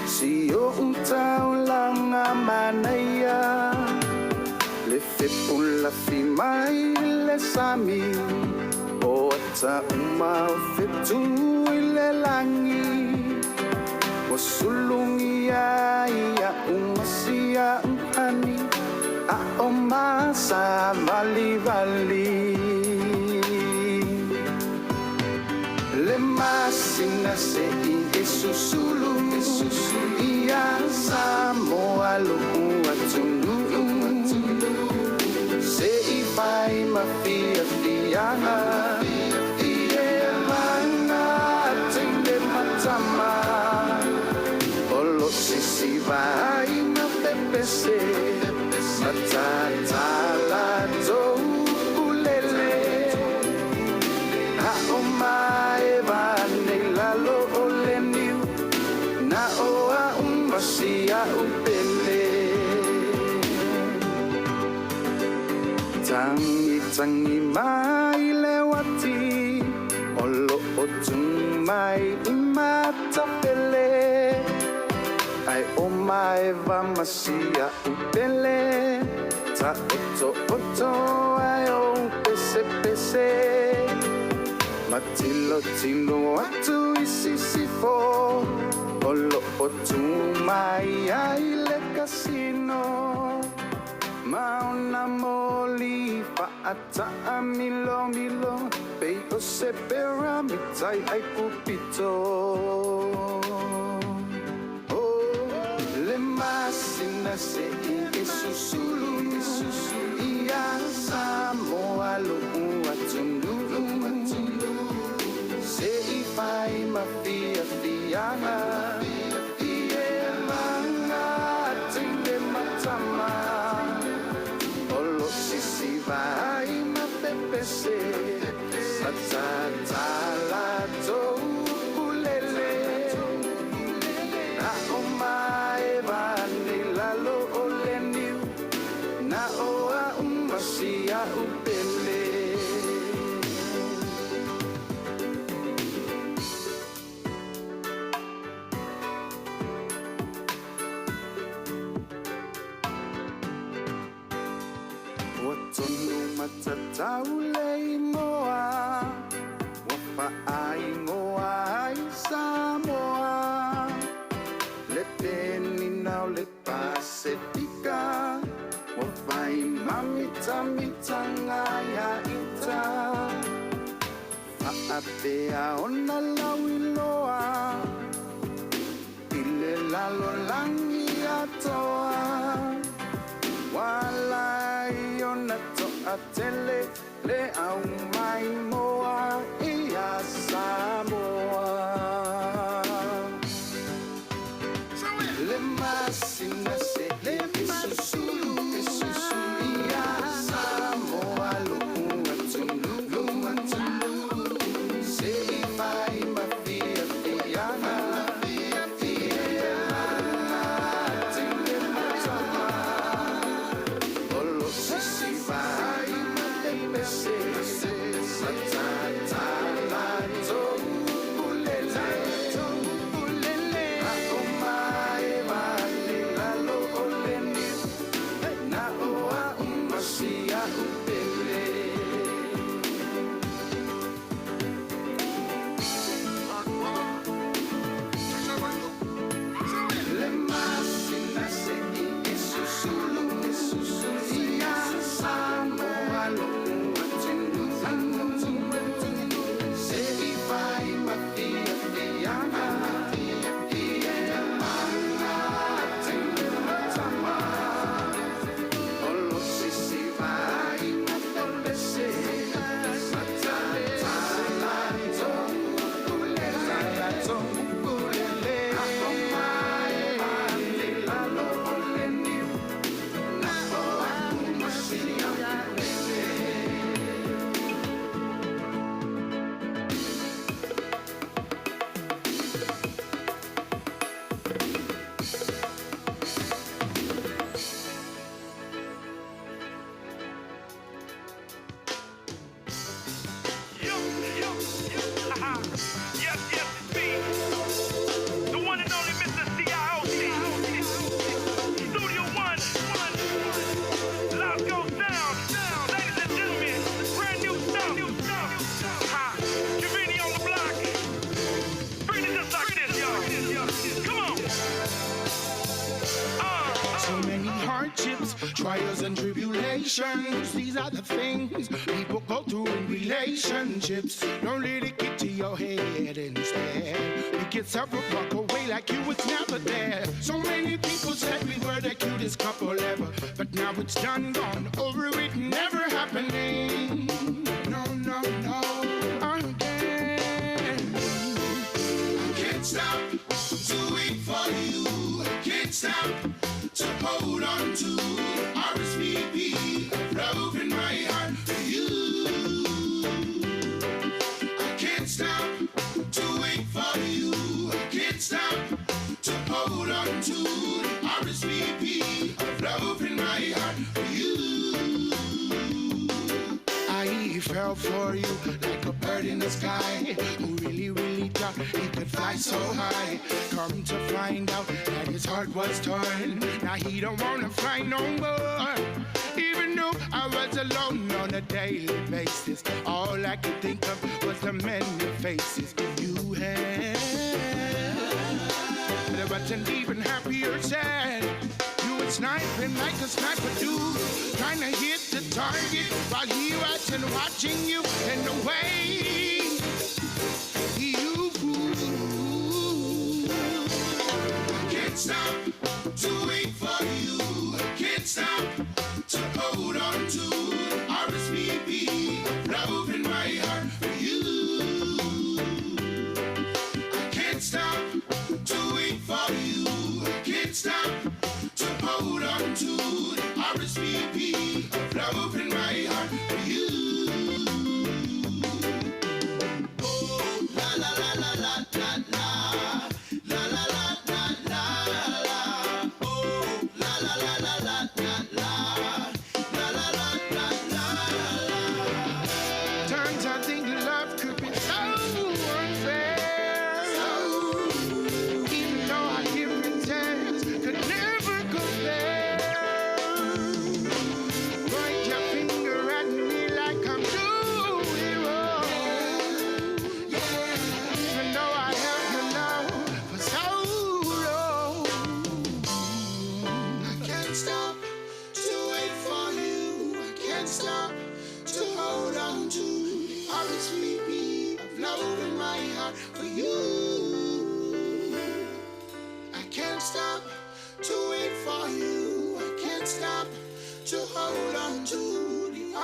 S3: sio utau langa manaya le fepula fi mai le sami o ta uma fetu le langi Wasulungia ia umasia ani a omasa vali vali le masina se i susulu ia samoa lu atunu se i pai mafia fiana ie mana tende matama Sisi vai na pepese matata la do ulele ha omae va la lo oleniu na oa umbasia upele tangi mai lewati olo otum mai imata pele Ai omae va masia upele ta oto ai o pese matilo tilo atu isisifo olo otu mai ai le casino mauna moli fa ata amilo pe o se pera mitai ai pupito Masina se i susulu ia samoa lu atunu se i pai mafia fiana ie manga tinde matama olo sisi vai ma pepese matata la do ulele na omae na oa umbasia upele Watonu matatau lei moa Wafa ai moa ai Samoa Le teni nau le pas setika wafai mamita mitanga ya ita Aapea ona lauiloa Ile lalo langi atoa Walai ona toa tele Le au mai moa Ia Samoa Le masina se Le masusulu Ia Samoa Lukunga tundu Lunga tundu Sei vai ma fia fiana Fia fiana Tenge matama Olo sisi vai ma tepe se Satata la tongulele Tongulele Aoma eva lila lo oleni Na oa umasia upele Le masina se isusulu Ia Samoa lokunga tundu Se vai ma fia fiana Fia mana Tenge matama Olo sisi vai ma tepe se Satata la tongulele Aoma eva lila lo oleni Na oa umasia
S7: Yes, it's me. The one and only Mr. CIOT. Studio One. Loud goes down. Ladies and gentlemen, brand new stuff. Giovanni on the block. Bring it just like this, y'all. Come on.
S6: So many hardships, trials and tribulations. These are the things people go through in relationships. Don't let it get to your head instead. Pick yourself up, walk away like you was never there. So many people said we were the cutest couple ever, but now it's done, gone over it, never happening. No, no, no, again. Can't stop to wait for you. Can't stop to hold on to RSVP, love in my heart for you. I can't stop to wait for you. I can't stop to hold on to RSVP, love in my heart for you. I fell for you like a bird in the sky who really, really thought he could fly so high. Come to find out that his heart was torn. Now he don't wanna fly no more. Even though I was alone on a daily basis, all I could think of was the many faces you had. But I wasn't even happy or sad. You were sniping like a sniper do, trying to hit the target while he wasn't watching you in the way you can't stop to wait for you. Can't stop to hold on to RSVP, love in my heart for you. I can't stop to wait for you. Can't stop to hold on to RSVP, love in my heart for you.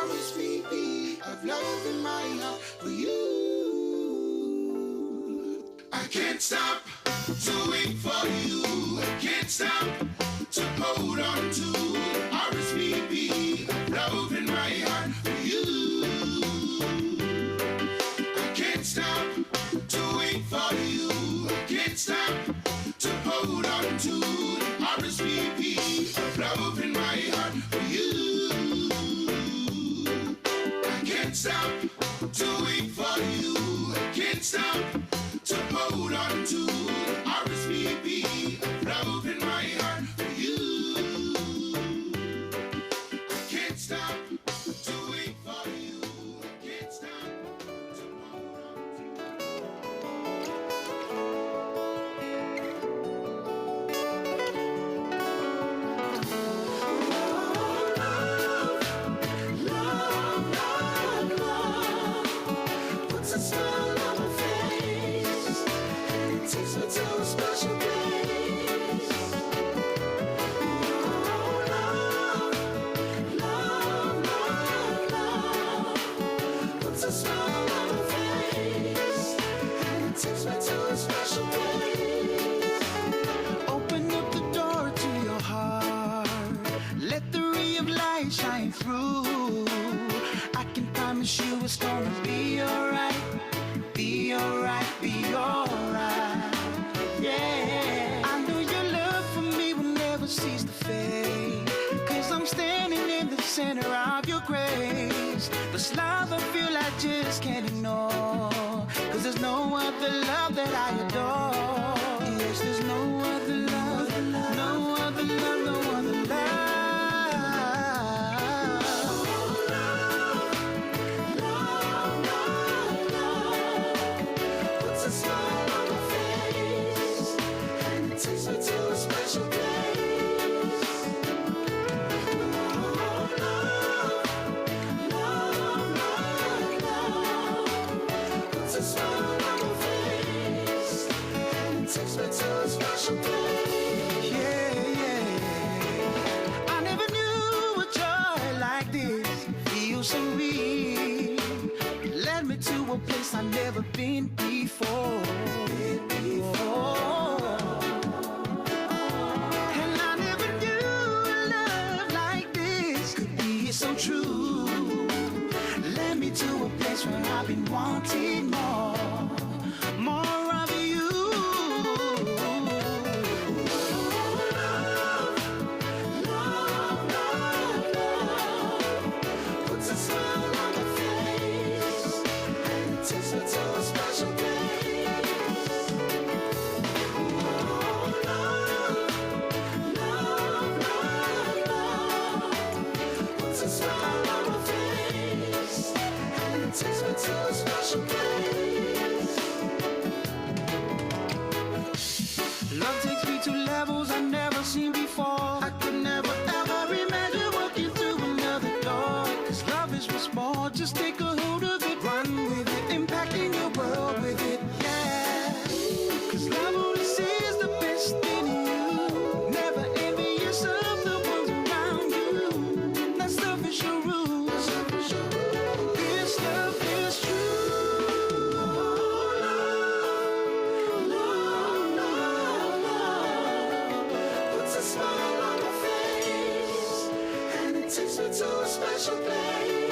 S6: RSVP of love in my heart for you. I can't stop to wait for you. I can't stop to hold on to RSVP of love in my heart for you. I can't stop to wait for you. I can't stop to hold on to RSVP of love in my heart for you. I can't stop to wait for you. I can't stop to hold on to RSVP of love in my heart for you. I can't stop to wait for you. I can't stop to hold on puts a smile on my face and it takes me to a special place. Love puts a smile on my face and it takes me to a special place. Open up the door to your heart. Let the ray of light shine through. I can promise you it's gonna be alright. Be alright, be alright. Yeah. I know your love for me will never cease to fade. Cause I'm standing in the center of your grace. This love I feel I just can't ignore. Cause there's no other love that I adore. Yes, there's no other love, no other love, no other love. Puts a smile on my face and it takes me to a special place. Puts a smile on my face and it takes me to a special place. Yeah, yeah. I never knew a joy like this feels so real. Led me to a place I've never been before. And I never knew a love like this could be so true. Led me to a place where I've been wanting more of you. Love puts a smile on my face and it takes me to a special place. Love puts a smile on my face and it takes me to a special place. Love takes me to levels I've never seen before. I could never ever imagine walking through another door. Cause love is what's more, just take a hold of it, run with it, impacting your world with it, yeah. Cause love only sees the best in you. Never envious of the ones around you. That stuff is your rule. This love is true. Love puts a smile on my face and it takes me to a special place.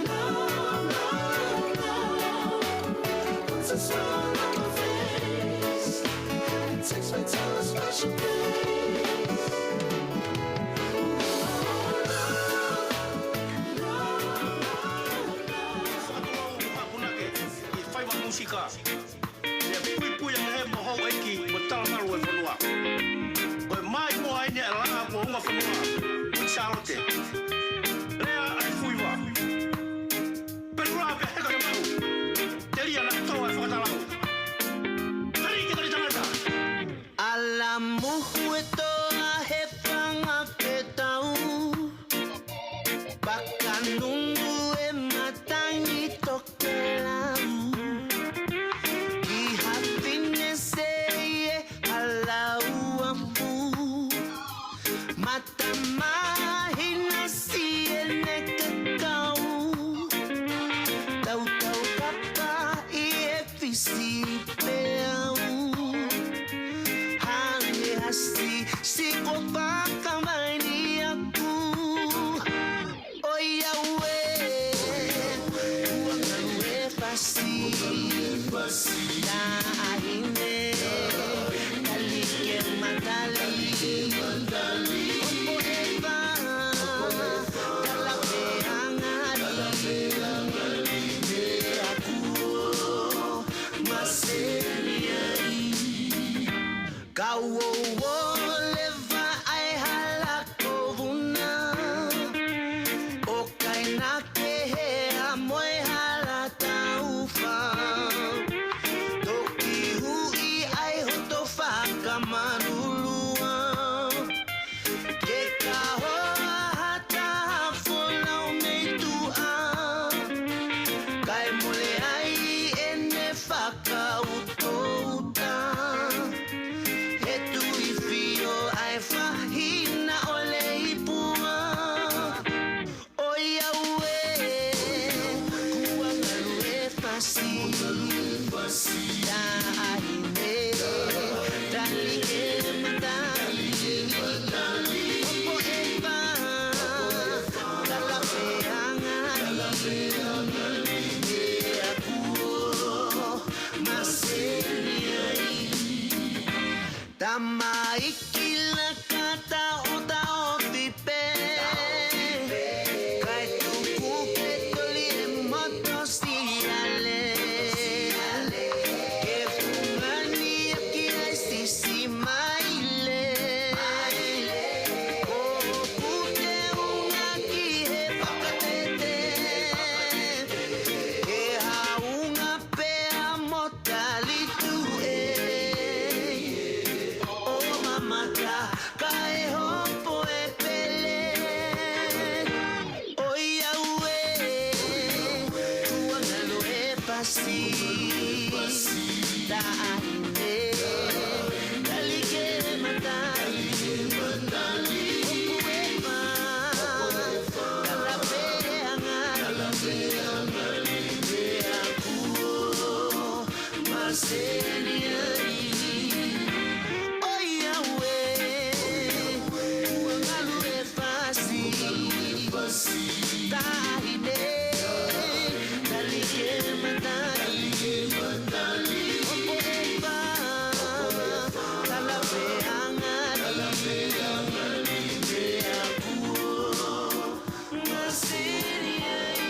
S6: Love puts a smile on my face and it takes me to a special place.
S8: Música. Le pui yang he mo ho eki mo tal na ro fonua. O mai mo ai ne la mo ma fonua. Un sarote. Le ai fui va. Per ra ke he ka mo. Teria na to ai fa ta la. Tari ke tari ta.
S6: Ala muhueto a hefanga petau. Bakanungu e matangi tokelau. moe halata ufa Toki hui ai hoto whakamanulua Ke ka hoa hata hawholau mei tua Kai mole ai ene whakautou He tui whio ai whahina o le ipua Oi aue, kua ngaru e whasi Da ahine, dali e matali Opo e wha, kalape angari E a kuo, maseri ai Tama ikila kata o tao pipe Kai tuku ke toli e moto siale Ke fungani aki ai sisi maile Ko pute unga ki he whakatete Ke haunga pea motali tu e O mamata kai hopo e pele Oi aue Kua ngalo e pasi Da ahine Dali ke matali Hopo e pa Kalape angari E a kuo Maseni ai Oi aue, kua ngalu e whasi Tahine, dali ke matali Opo e wha, kalape angari E a kuo, maseri ai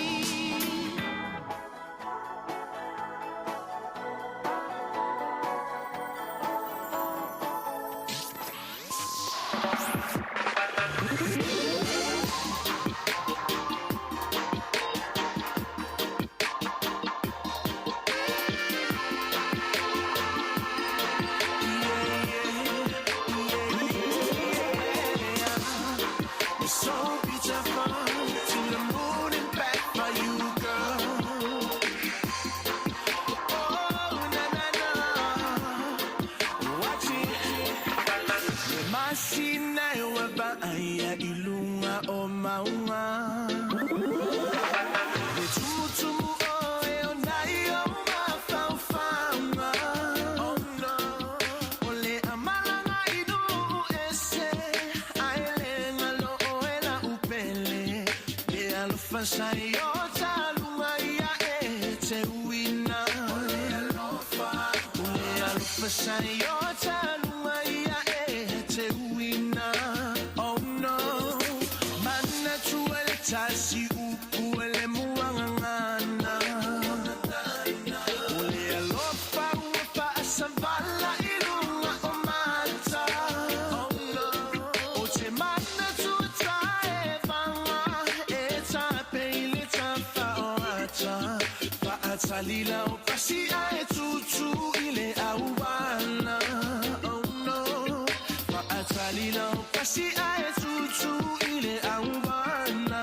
S6: You're so beautiful, to the moon and back for you, girl. Oh, na na na, watch it. Masina waba aya ilunga o maunga. Tumutumu o eo nai o mawhauwhaunga. Oh no, ole amalanga inu ese. Aile ngalo o ela upele. E alufa sai o talunga ia e te uina. Ole alufa sai o talunga ia e te uina. Oh no, mana tuele tasi uku ele muangangana. Ole alofa ufa asavala ilunga o mata. Oh no, o te mana tuta e vanga e tape ile tafa o ata. Fa atalila o pasi a e tutu ile auana. Oh no, fa atalila o pasi a e tutu ile auana.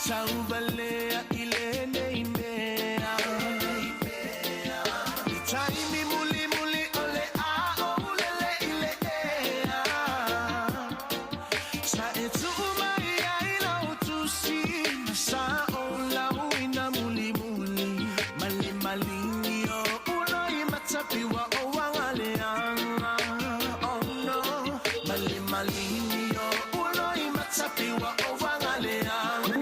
S6: Taubalea ile neinea Taimi muli muli ole a o lele ile ea Sa etu umai ailau tusi Sa o lau ina muli muli Mali malingi o uloi matapi wa o wangaleanga Oh no, mali malingi o uloi matapi wa o wangaleanga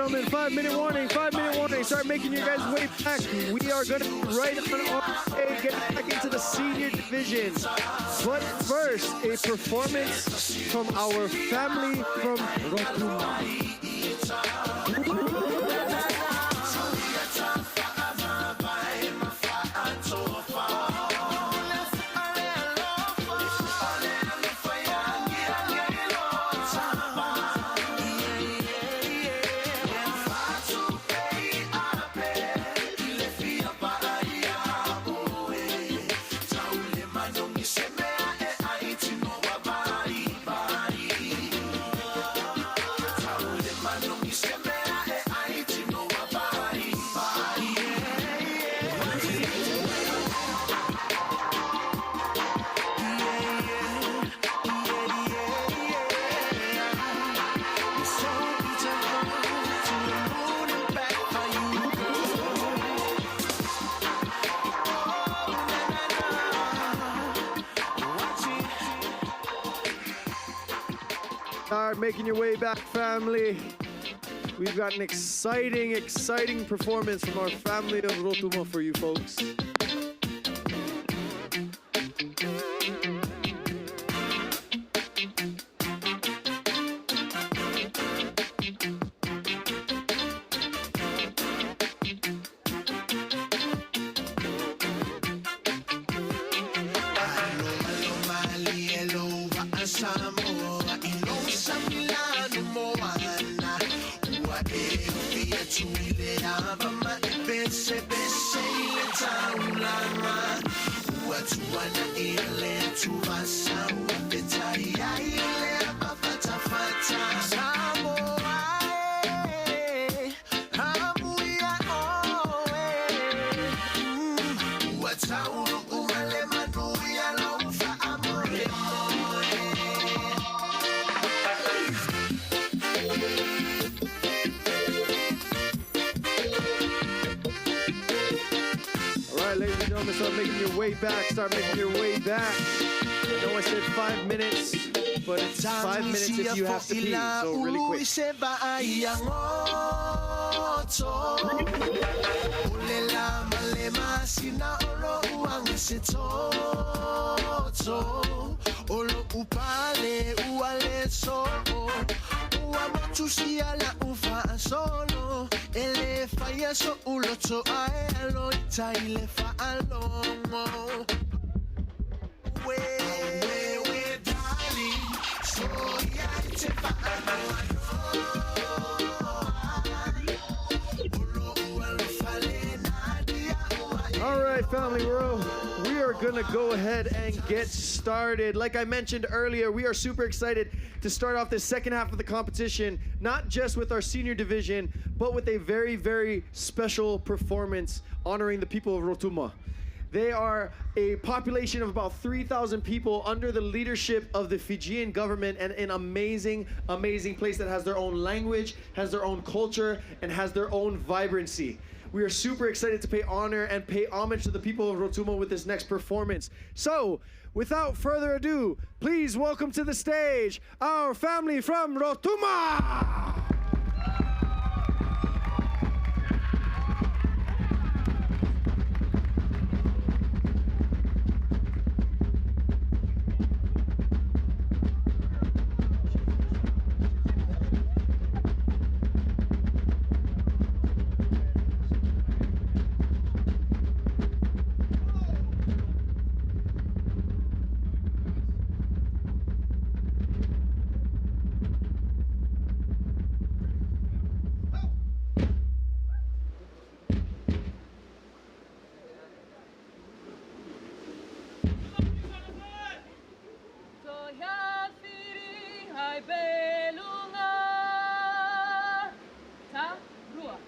S4: gentlemen, 5-minute warning, 5-minute warning. Start making your guys' way back. We are going to be right on our way, get back into the senior division. But first, a performance from our family from Rotuma. Start making your way back, family. We've got an exciting, exciting performance from our family of Rotuma for you folks. Start making your way back. I know I said 5 minutes, but it's 5 minutes if you have to pee, so really quick. All right, family, we are gonna go ahead and get started. Like I mentioned earlier, we are super excited to start off the second half of the competition, not just with our senior division, but with a very, very special performance honoring the people of Rotuma. They are a population of about 3,000 people under the leadership of the Fijian government, and an amazing, amazing place that has their own language, has their own culture, and has their own vibrancy. We are super excited to pay honor and pay homage to the people of Rotuma with this next performance. So, without further ado, please welcome to the stage our family from Rotuma!
S2: hai belunga. Ta rua.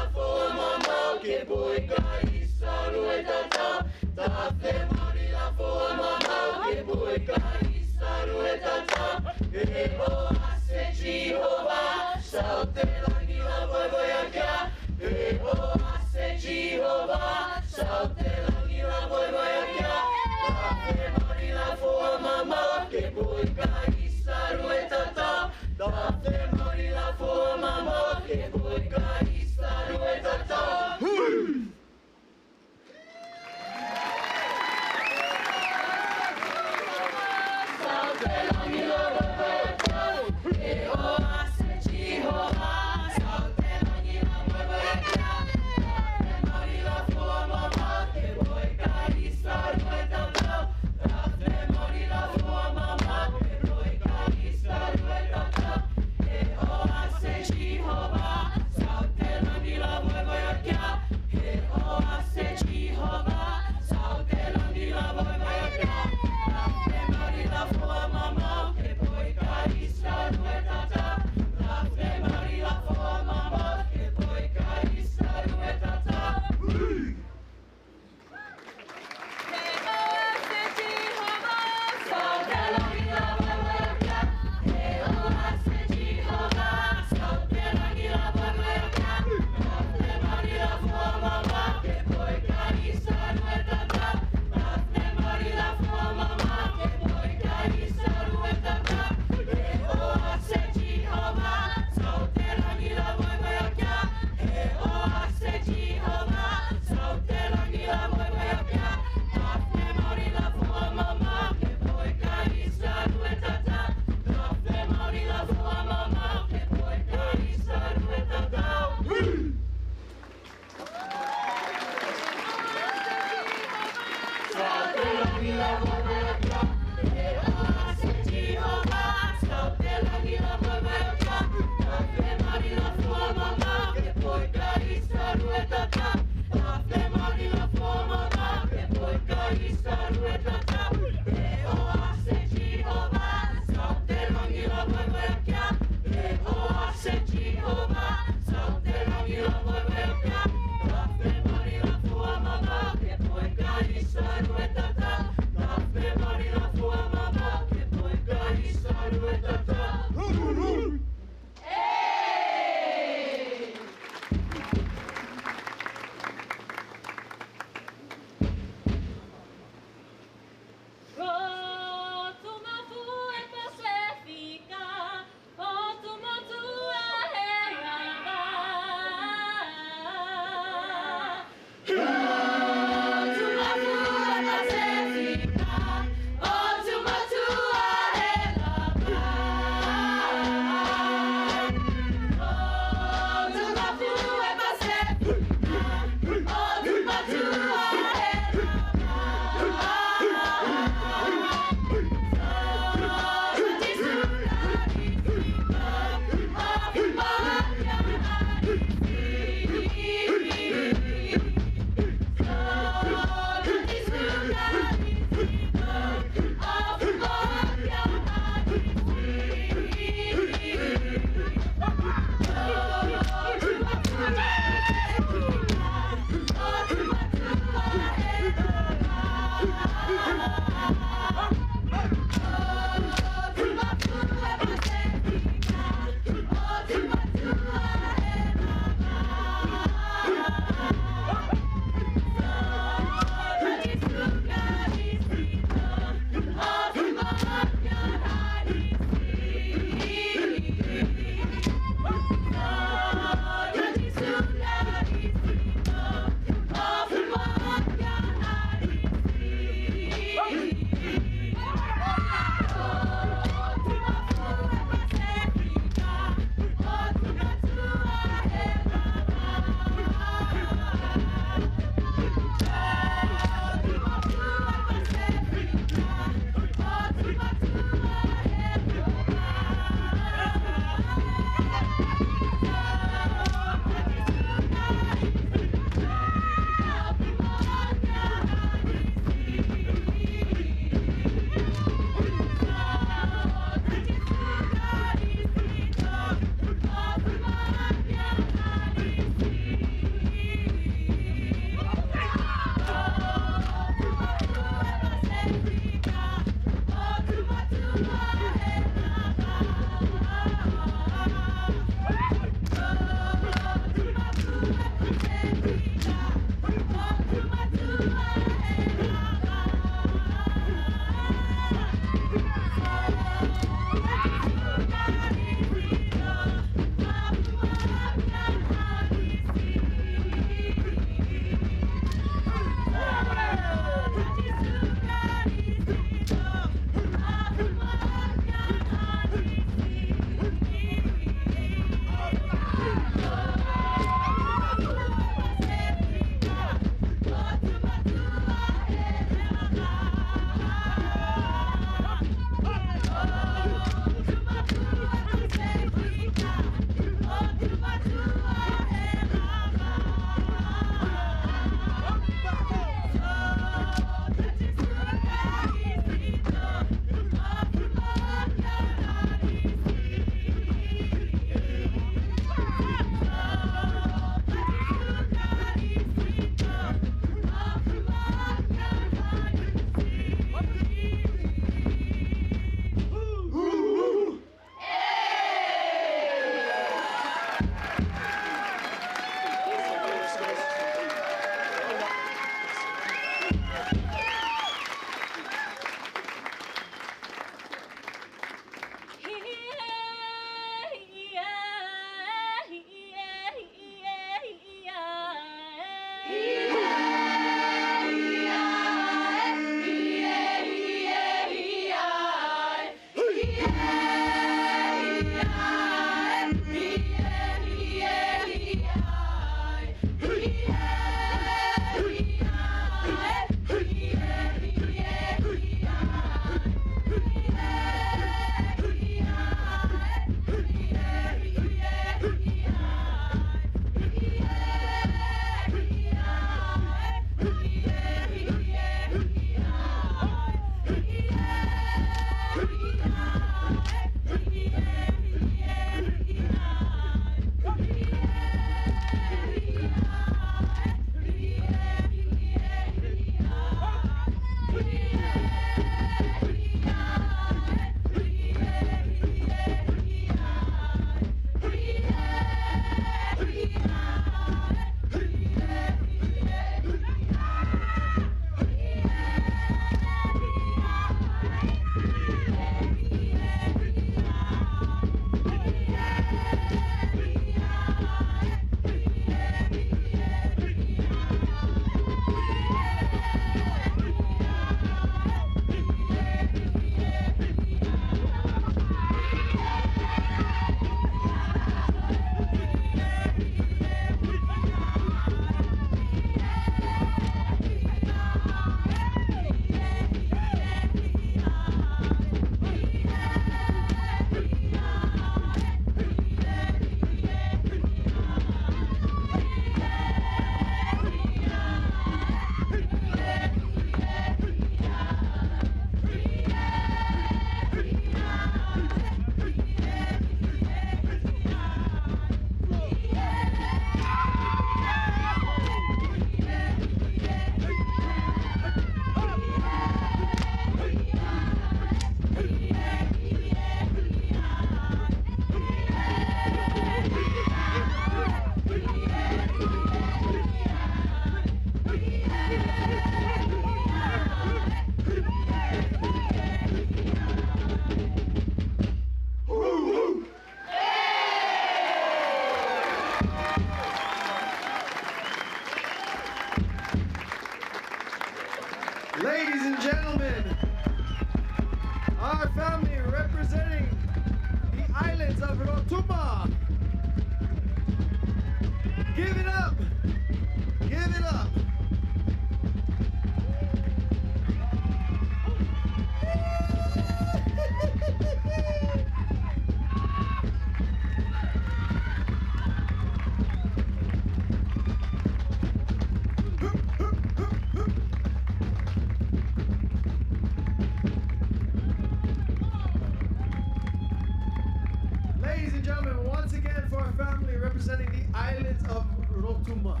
S4: representing the islands of Rotuma.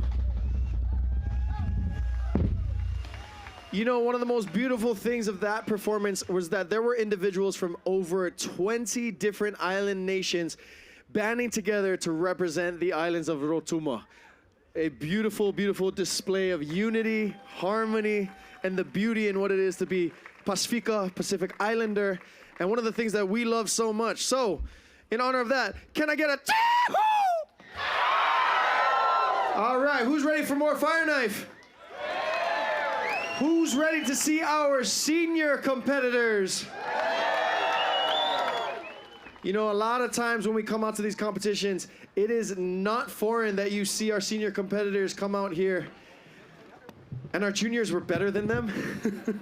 S4: You know, one of the most beautiful things of that performance was that there were individuals from over 20 different island nations banding together to represent the islands of Rotuma. A beautiful, beautiful display of unity, harmony, and the beauty in what it is to be Pacifica, Pacific Islander, and one of the things that we love so much. So, in honor of that, can I get a T-hoo? All right, who's ready for more Fireknife? Who's ready to see our senior competitors? You know, a lot of times when we come out to these competitions, it is not foreign that you see our senior competitors come out here and our juniors were better than them.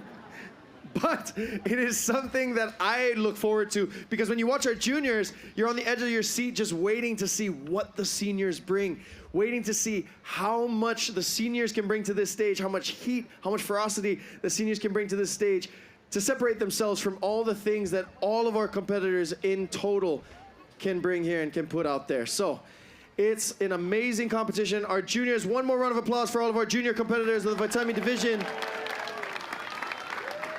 S4: But it is something that I look forward to, because when you watch our juniors, you're on the edge of your seat just waiting to see what the seniors bring, waiting to see how much the seniors can bring to this stage, how much heat, how much ferocity the seniors can bring to this stage to separate themselves from all the things that all of our competitors in total can bring here and can put out there. So it's an amazing competition. Our juniors, one more round of applause for all of our junior competitors of the Vaitami division.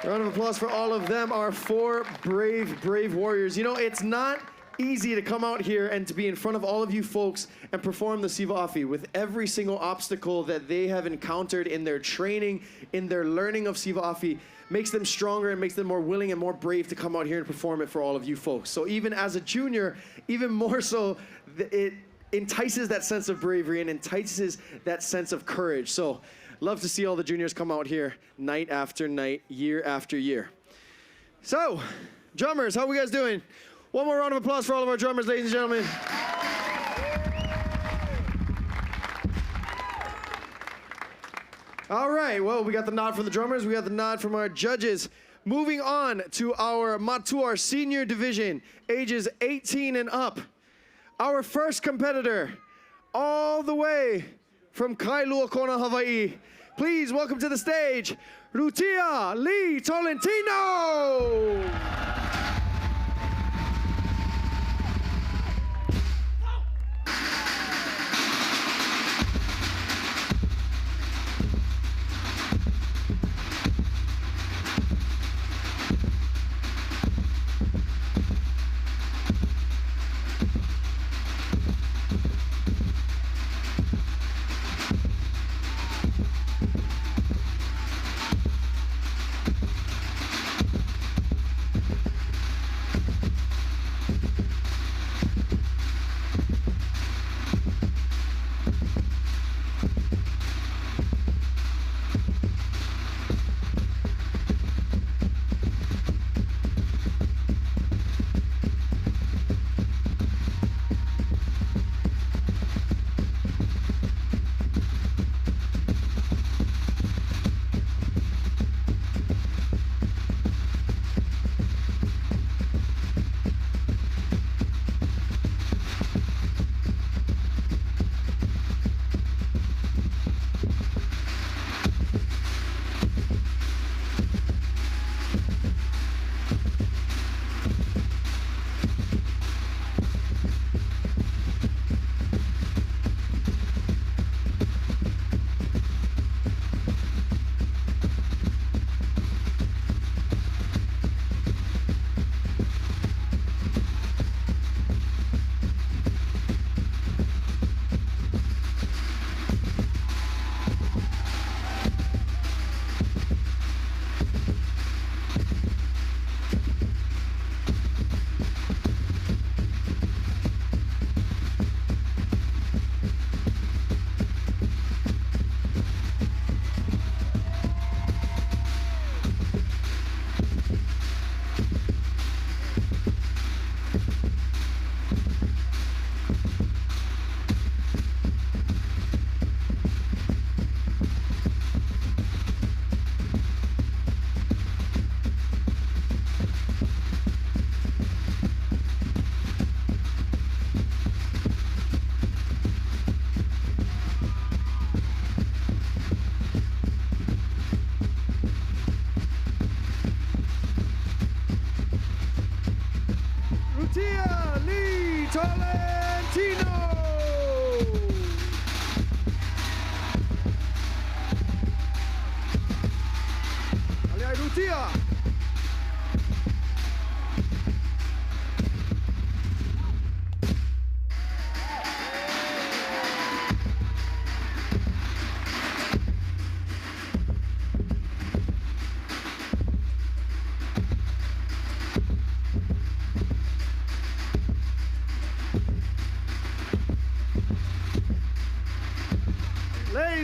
S4: A round of applause for all of them, our 4 brave, brave warriors. You know, it's not easy to come out here and to be in front of all of you folks and perform the Siva Afi with every single obstacle that they have encountered in their training, in their learning of Siva Afi, makes them stronger and makes them more willing and more brave to come out here and perform it for all of you folks. So even as a junior, even more so, it entices that sense of bravery and entices that sense of courage. So love to see all the juniors come out here night after night, year after year. So, drummers, how are we guys doing? One more round of applause for all of our drummers, ladies and gentlemen. All right, well, we got the nod from the drummers, we got the nod from our judges. Moving on to our senior division, ages 18 and up. Our first competitor, all the way from Kailua, Kona, Hawaii. Please welcome to the stage, Rutia Lee Tolentino.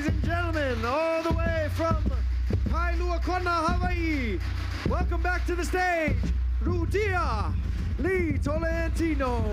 S4: Ladies and gentlemen, all the way from Kailua, Hawaii, welcome back to the stage, Rutia Lee Tolentino.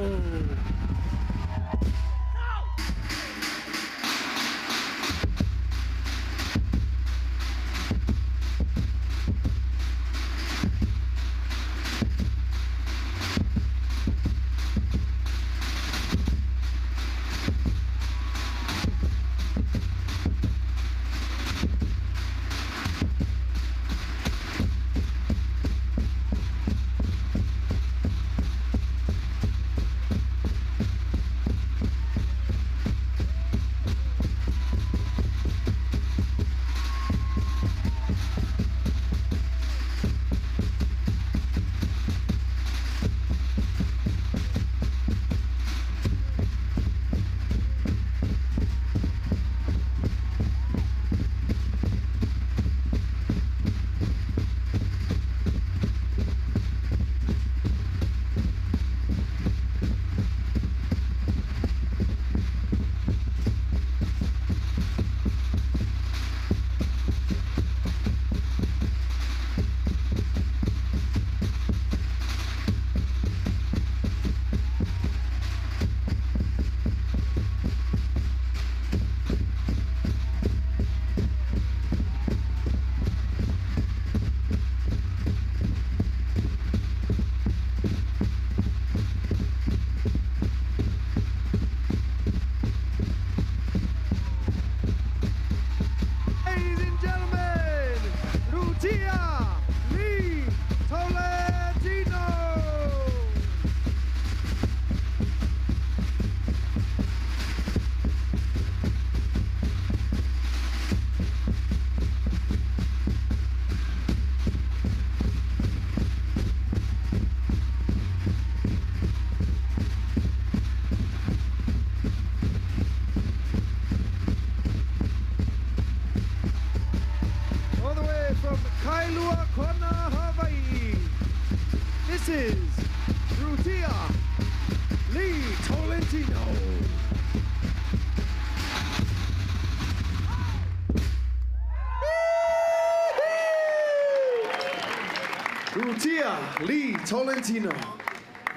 S4: Hawaii. This is Rutia Lee Tolentino. Rutia Lee Tolentino.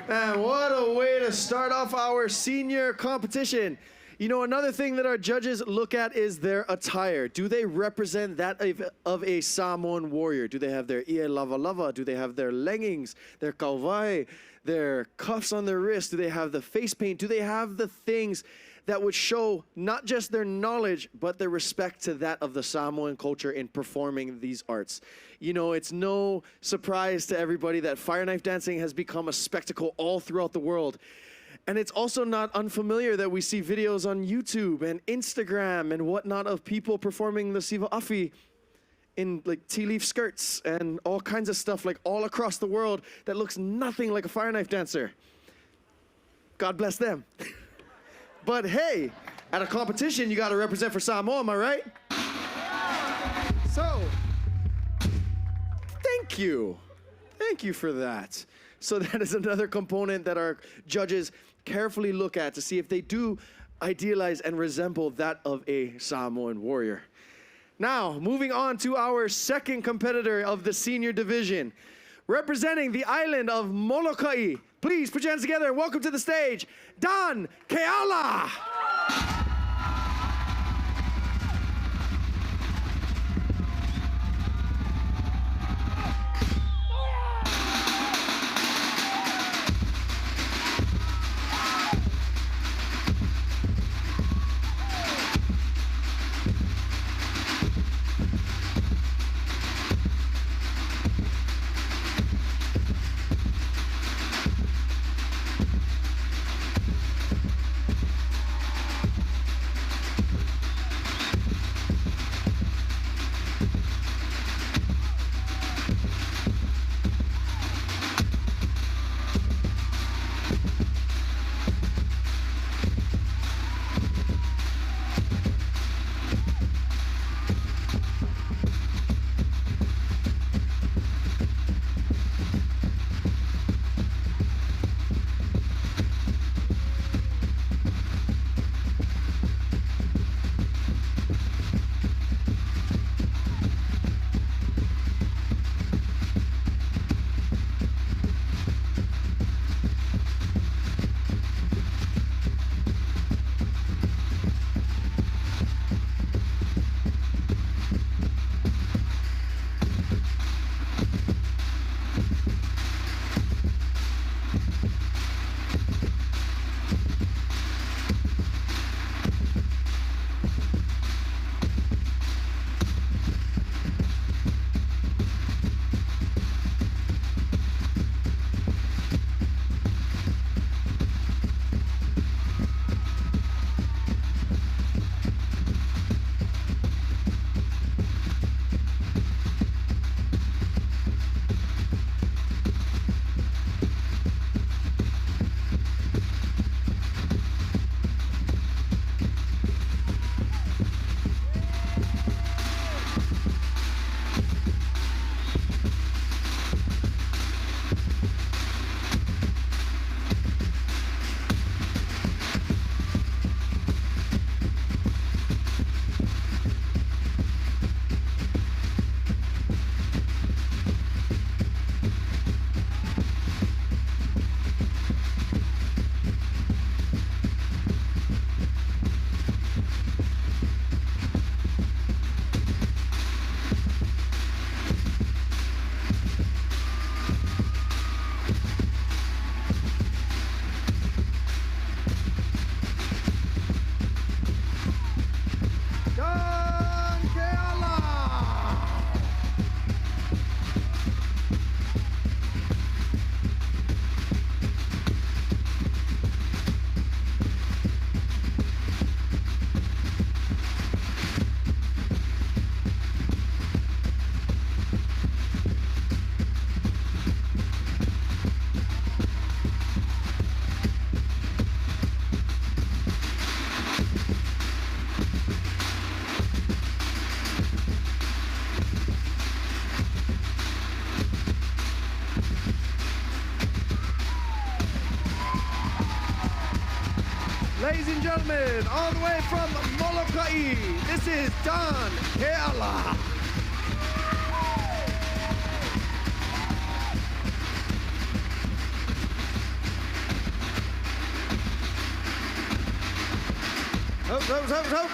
S4: And what a way to start off our senior competition. You know, another thing that our judges look at is their attire. Do they represent that of a Samoan warrior? Do they have their ia lava lava? Do they have their leggings, their kauai, their cuffs on their wrists? Do they have the face paint? Do they have the things that would show not just their knowledge, but their respect to that of the Samoan culture in performing these arts? You know, it's no surprise to everybody that Fireknife dancing has become a spectacle all throughout the world. And it's also not unfamiliar that we see videos on YouTube and Instagram and whatnot of people performing the siva afi in like tea leaf skirts and all kinds of stuff like all across the world that looks nothing like a Fireknife dancer. God bless them. But hey, at a competition, you gotta represent for Samoa, am I right? So, thank you. Thank you for that. So that is another component that our judges carefully look at to see if they do idealize and resemble that of a Samoan warrior. Now, moving on to our second competitor of the senior division. Representing the island of Molokai, please put your hands together and welcome to the stage, Don Keala. Ladies and gentlemen, all the way from Molokai, this is Don Keala. Ho.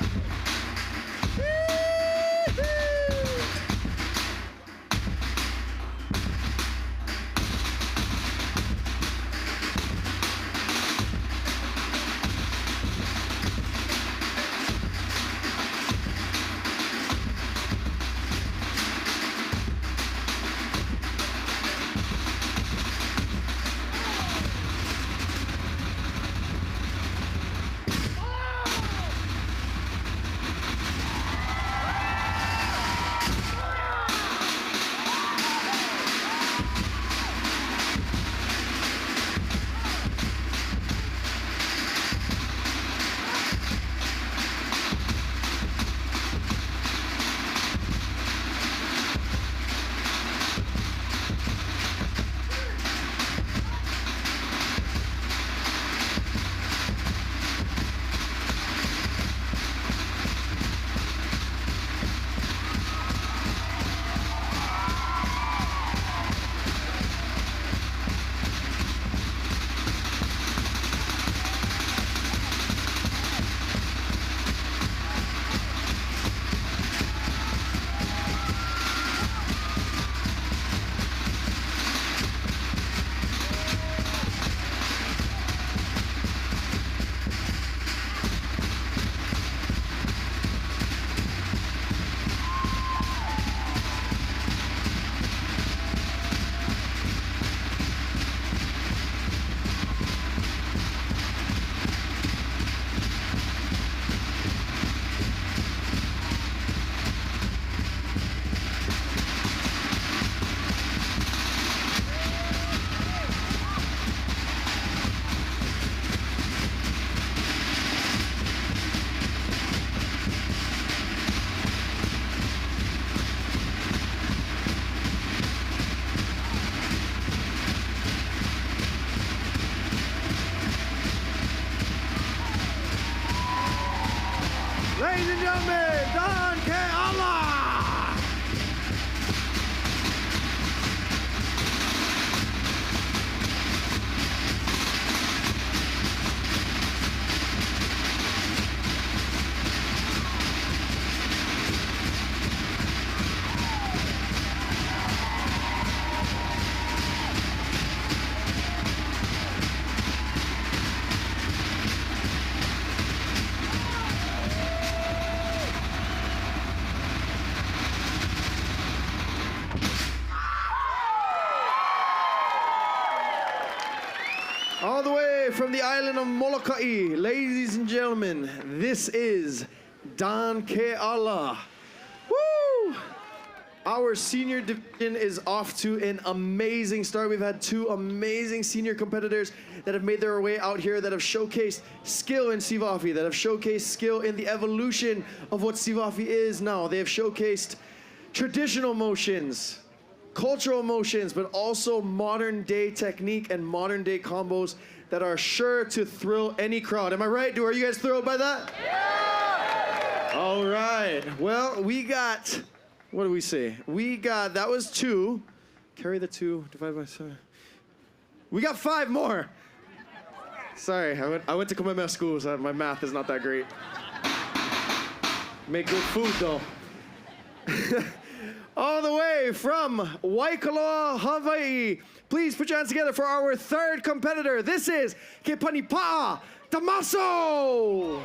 S4: Ladies and gentlemen, Don Keala! All the way from the island of Molokai, ladies and gentlemen, this is Don Keala. Woo! Our senior division is off to an amazing start. We've had two amazing senior competitors that have made their way out here, that have showcased skill in Sivafi, that have showcased skill in the evolution of what Sivafi is now. They have showcased traditional motions, cultural motions, but also modern day technique and modern day combos that are sure to thrill any crowd. Am I right? Are you guys thrilled by that? Yeah! All right. Well, we got, what do we say? That was 2. Carry the 2, divide by 7. We got 5 more. Sorry, I went to Kamehameha school, so my math is not that great. Make good food, though. All the way from Waikoloa, Hawaii. Please put your hands together for our 3rd competitor. This is Ke Panipa'a Damaso.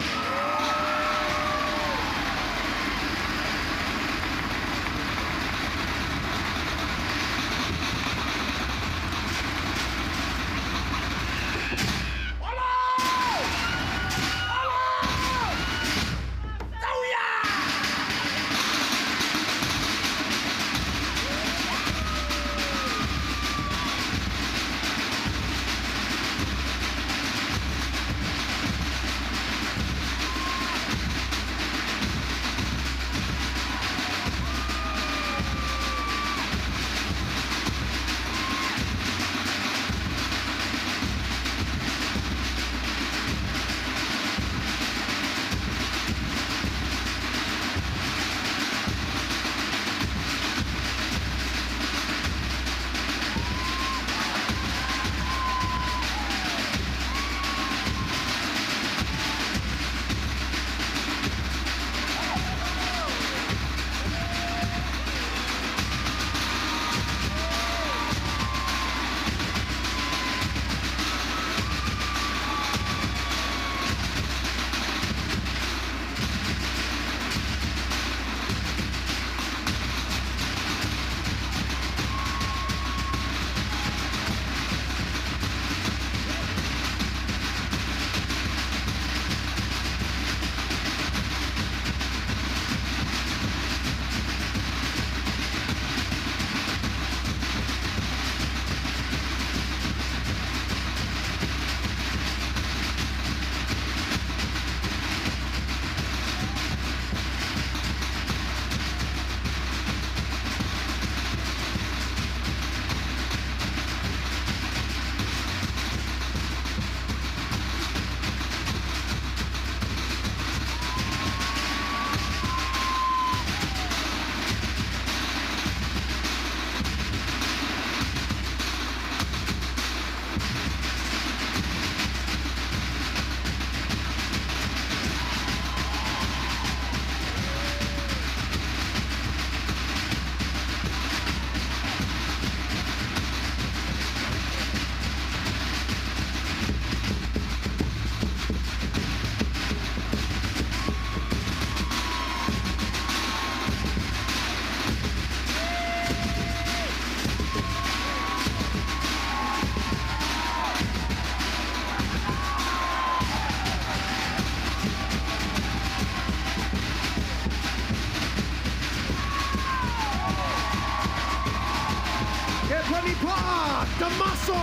S4: Pa'a, Damaso!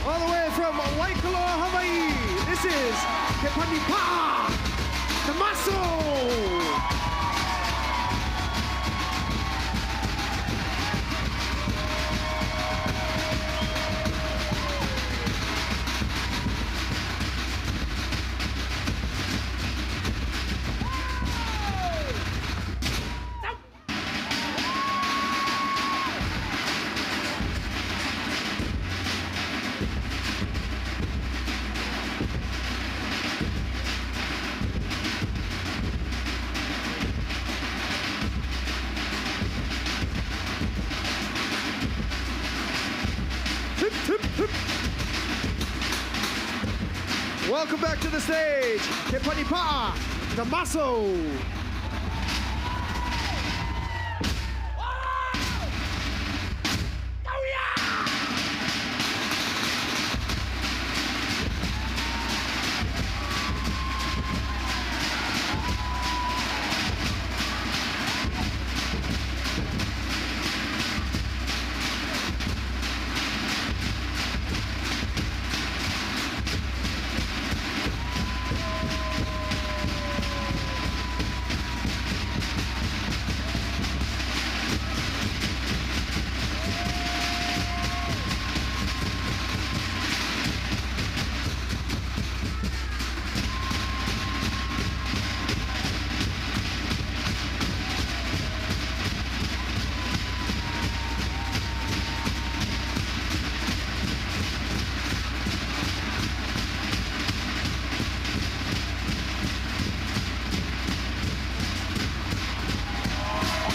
S4: All the way from Hawai'i Kuauli, Hawaii, this is Ke Pa'a, Damaso! Welcome back to the stage, Ke Pa'a, Damaso.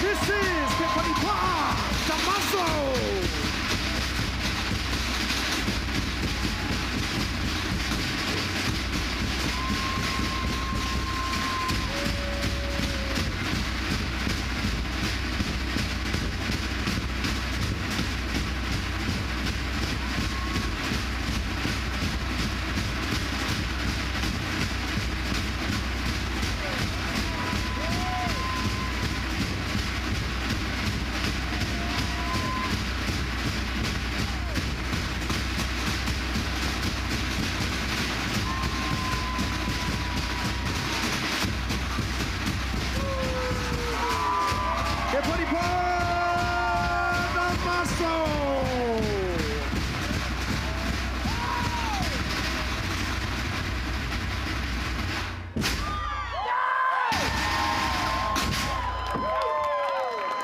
S4: This is Ke Pa'a, Damaso!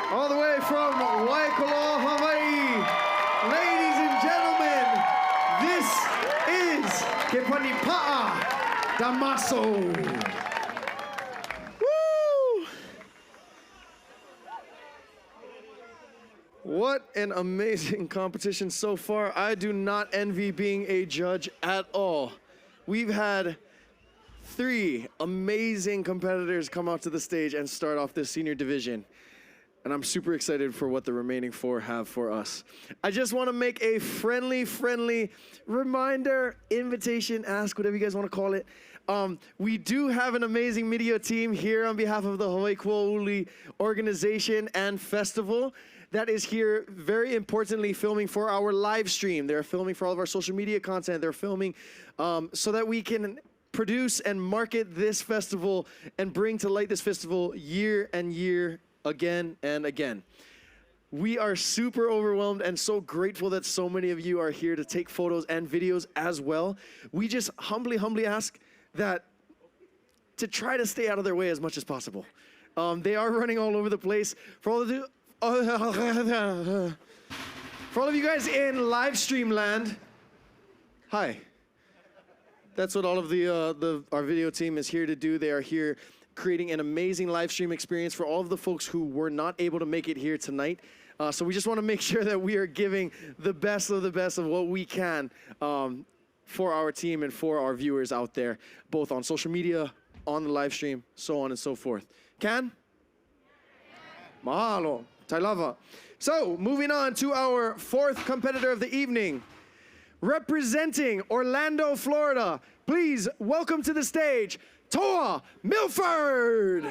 S4: All the way from Hawai'i Kuauli, Hawaii, ladies and gentlemen, this is Ke Pa'a, Damaso. Woo! What an amazing competition so far. I do not envy being a judge at all. We've had 3 amazing competitors come out to the stage and start off this senior division. And I'm super excited for what the remaining 4 have for us. I just want to make a friendly reminder, invitation, ask, whatever you guys want to call it. We do have an amazing media team here on behalf of the Hawai'i Kuauli organization and festival that is here very importantly filming for our live stream. They're filming for all of our social media content. They're filming so that we can produce and market this festival and bring to light this festival year and year again and again. We are super overwhelmed and so grateful that so many of you are here to take photos and videos as well. We just humbly ask that to try to stay out of their way as much as possible. They are running all over the place. For all of you guys in live stream land, hi. That's what all of our video team is here to do. They are here creating an amazing live stream experience for all of the folks who were not able to make it here tonight. So we just want to make sure that we are giving the best of what we can for our team and for our viewers out there, both on social media, on the live stream, so on and so forth. Can? Mahalo. Tailava. So, moving on to our fourth competitor of the evening. Representing Orlando, Florida, please welcome to the stage, Toa Milford.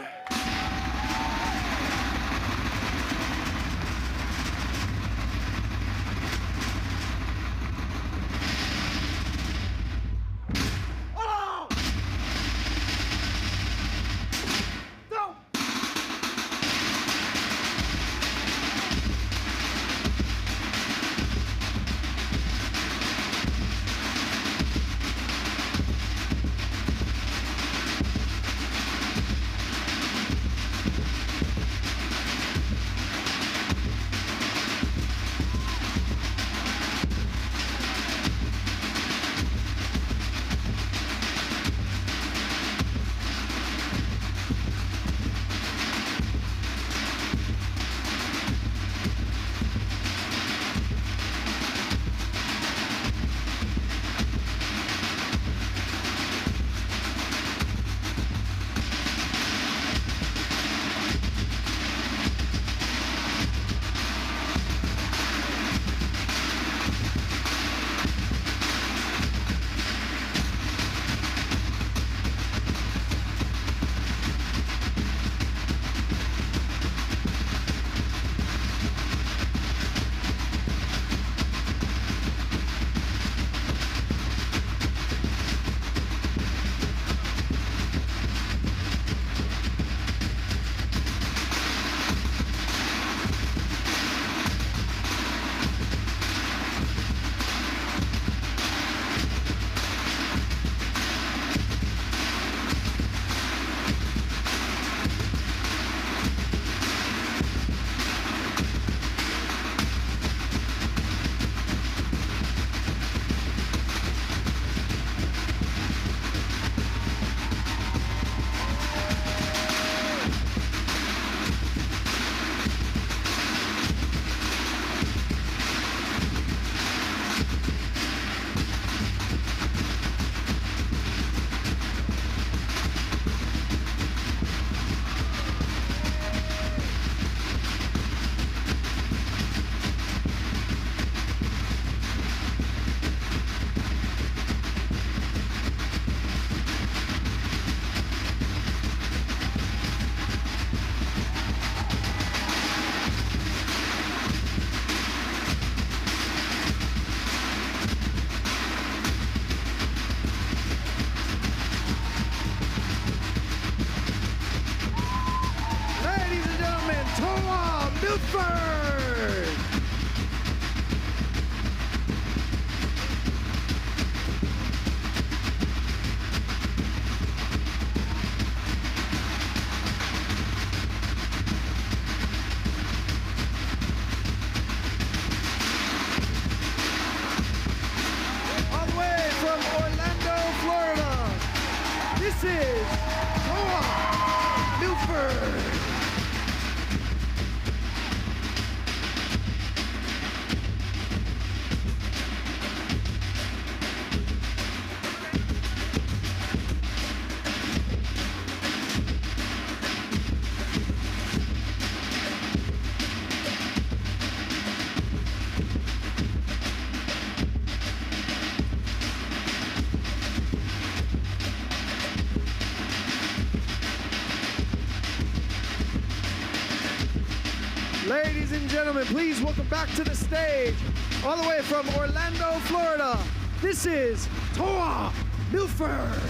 S4: Ladies and gentlemen, please welcome back to the stage, all the way from Orlando, Florida, this is Toa Milford.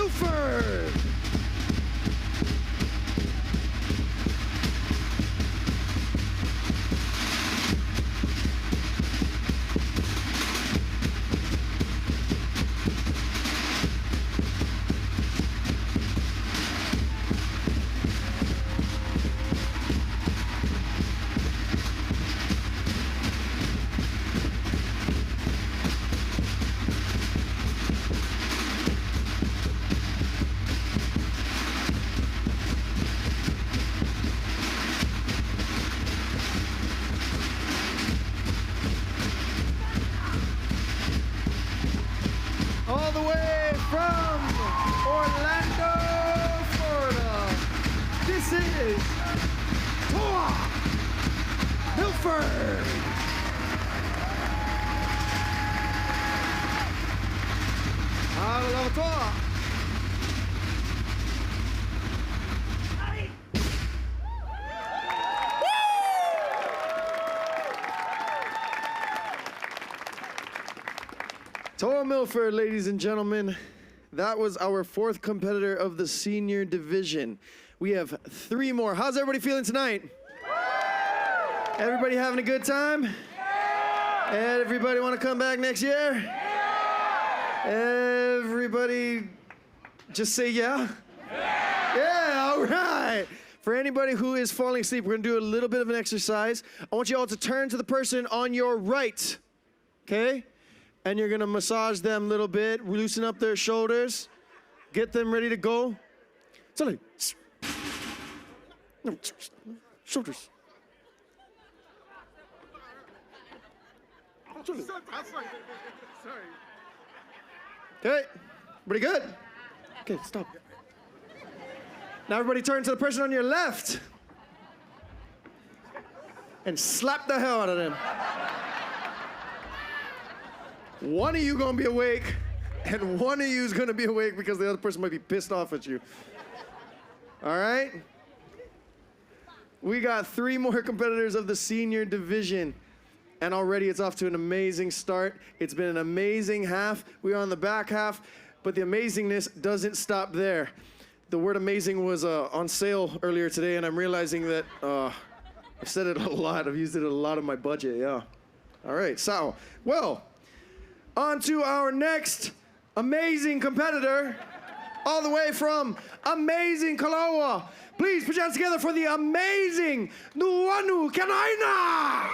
S4: Milford. All the way from Orlando, Florida, this is Kaua, Milford. Ailao. Toa Milford, ladies and gentlemen. That was our fourth competitor of the senior division. We have 3 more. How's everybody feeling tonight? Everybody having a good time? Everybody want to come back next year? Everybody just say yeah? Yeah, all right. For anybody who is falling asleep, we're going to do a little bit of an exercise. I want you all to turn to the person on your right, okay? And you're gonna massage them a little bit, loosen up their shoulders, get them ready to go. No, shoulders. Okay, everybody good? Okay, stop. Now everybody turn to the person on your left and slap the hell out of them. One of you gonna be awake, and one of you is gonna be awake because the other person might be pissed off at you. All right? We got 3 more competitors of the senior division, and already it's off to an amazing start. It's been an amazing half. We are on the back half, but the amazingness doesn't stop there. The word amazing was on sale earlier today, and I'm realizing that I've said it a lot. I've used it a lot of my budget, yeah. All right, so, well, on to our next amazing competitor, all the way from amazing Kaua. Please put your hands together for the amazing Nuanu Kanaina!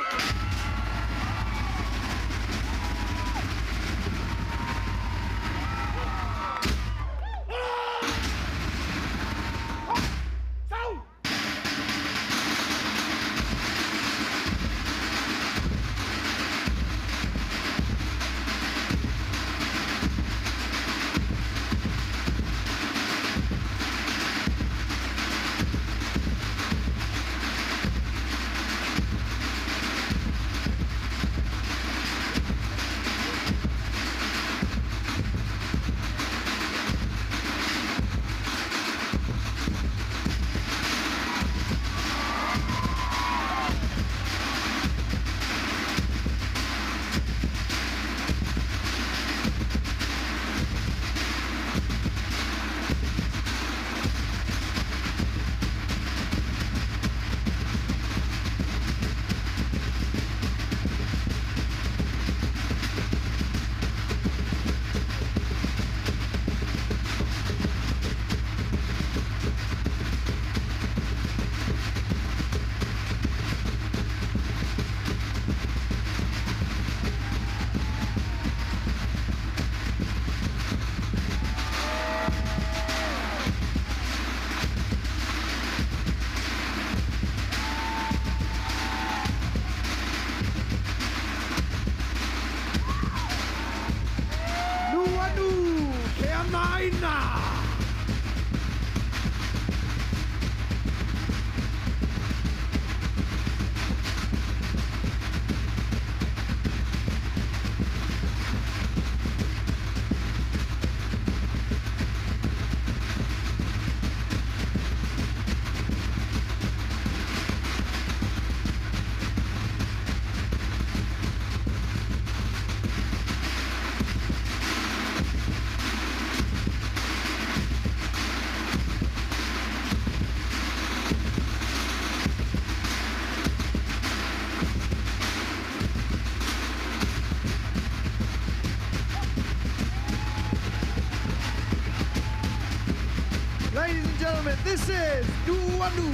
S4: this is Nuanu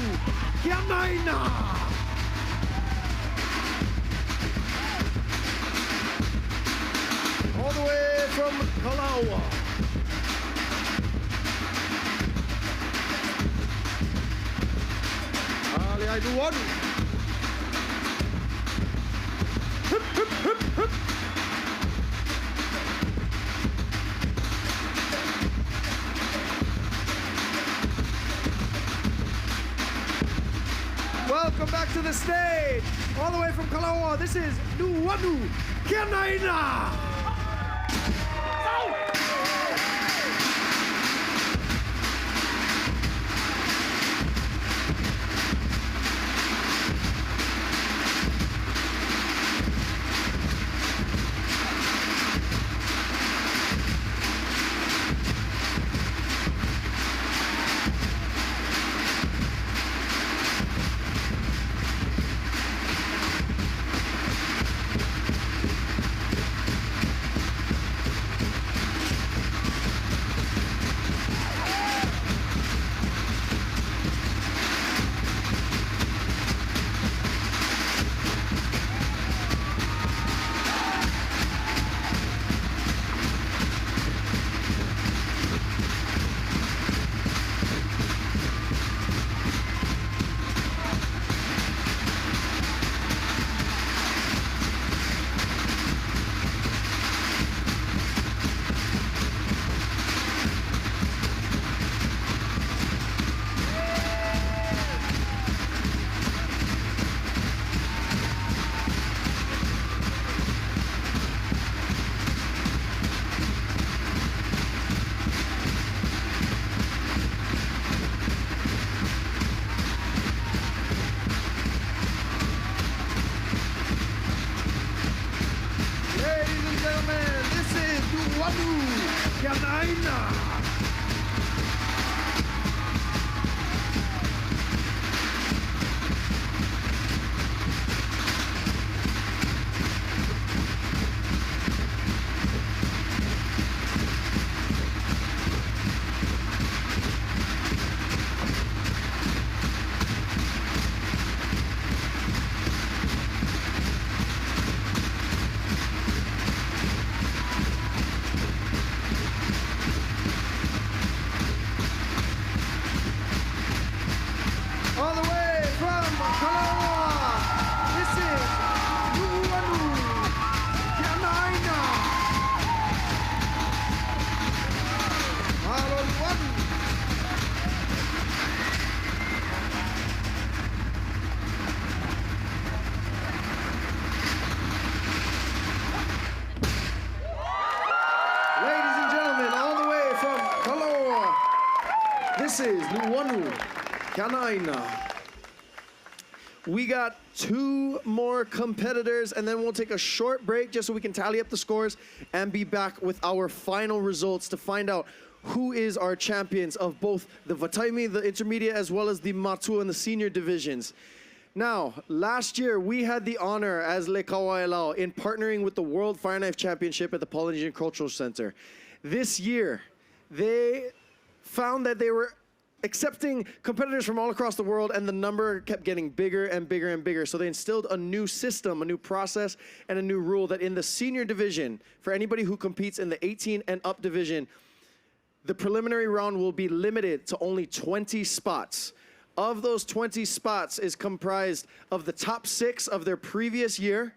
S4: Kianaina. All the way from Kaua. Ailao Nuanu. Hup, hup, hup, hup. Welcome back to the stage. All the way from Kaua, this is Nuanu Kianaina. This is Nuanu Kianaina. We got two more competitors, and then we'll take a short break just so we can tally up the scores and be back with our final results to find out who is our champions of both the Vataimi, the intermediate, as well as the Matua and the senior divisions. Now, last year, we had the honor as Le Kaua Ailao in partnering with the World Fireknife Championship at the Polynesian Cultural Center. This year, they found that they were accepting competitors from all across the world, and the number kept getting bigger and bigger and bigger. So they instilled a new system, a new process, and a new rule that in the senior division, for anybody who competes in the 18 and up division, the preliminary round will be limited to only 20 spots. Of those 20 spots is comprised of the top 6 of their previous year,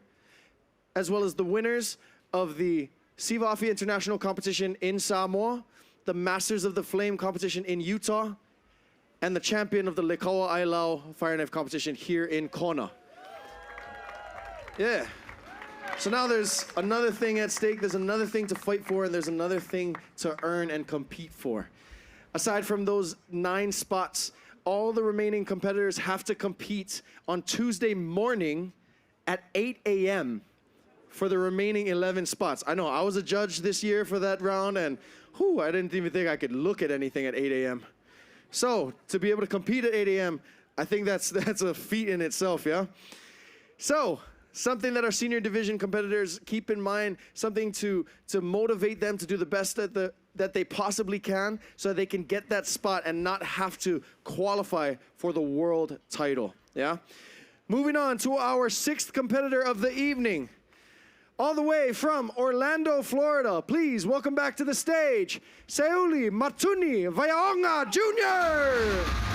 S4: as well as the winners of the Sivafi International Competition in Samoa, the Masters of the Flame competition in Utah, and the champion of the Le Kaua Ailao Fireknife competition here in Kona. Yeah. So now there's another thing at stake, there's another thing to fight for, and there's another thing to earn and compete for. Aside from those 9 spots, all the remaining competitors have to compete on Tuesday morning at 8 a.m. for the remaining 11 spots. I know, I was a judge this year for that round, and I didn't even think I could look at anything at 8 a.m. So, to be able to compete at 8 a.m., I think that's a feat in itself, yeah? So, something that our senior division competitors keep in mind, something to motivate them to do the best that that they possibly can so they can get that spot and not have to qualify for the world title. Yeah? Moving on to our 6th competitor of the evening. All the way from Orlando, Florida, please welcome back to the stage, Seuli Matuni Vayaonga Jr.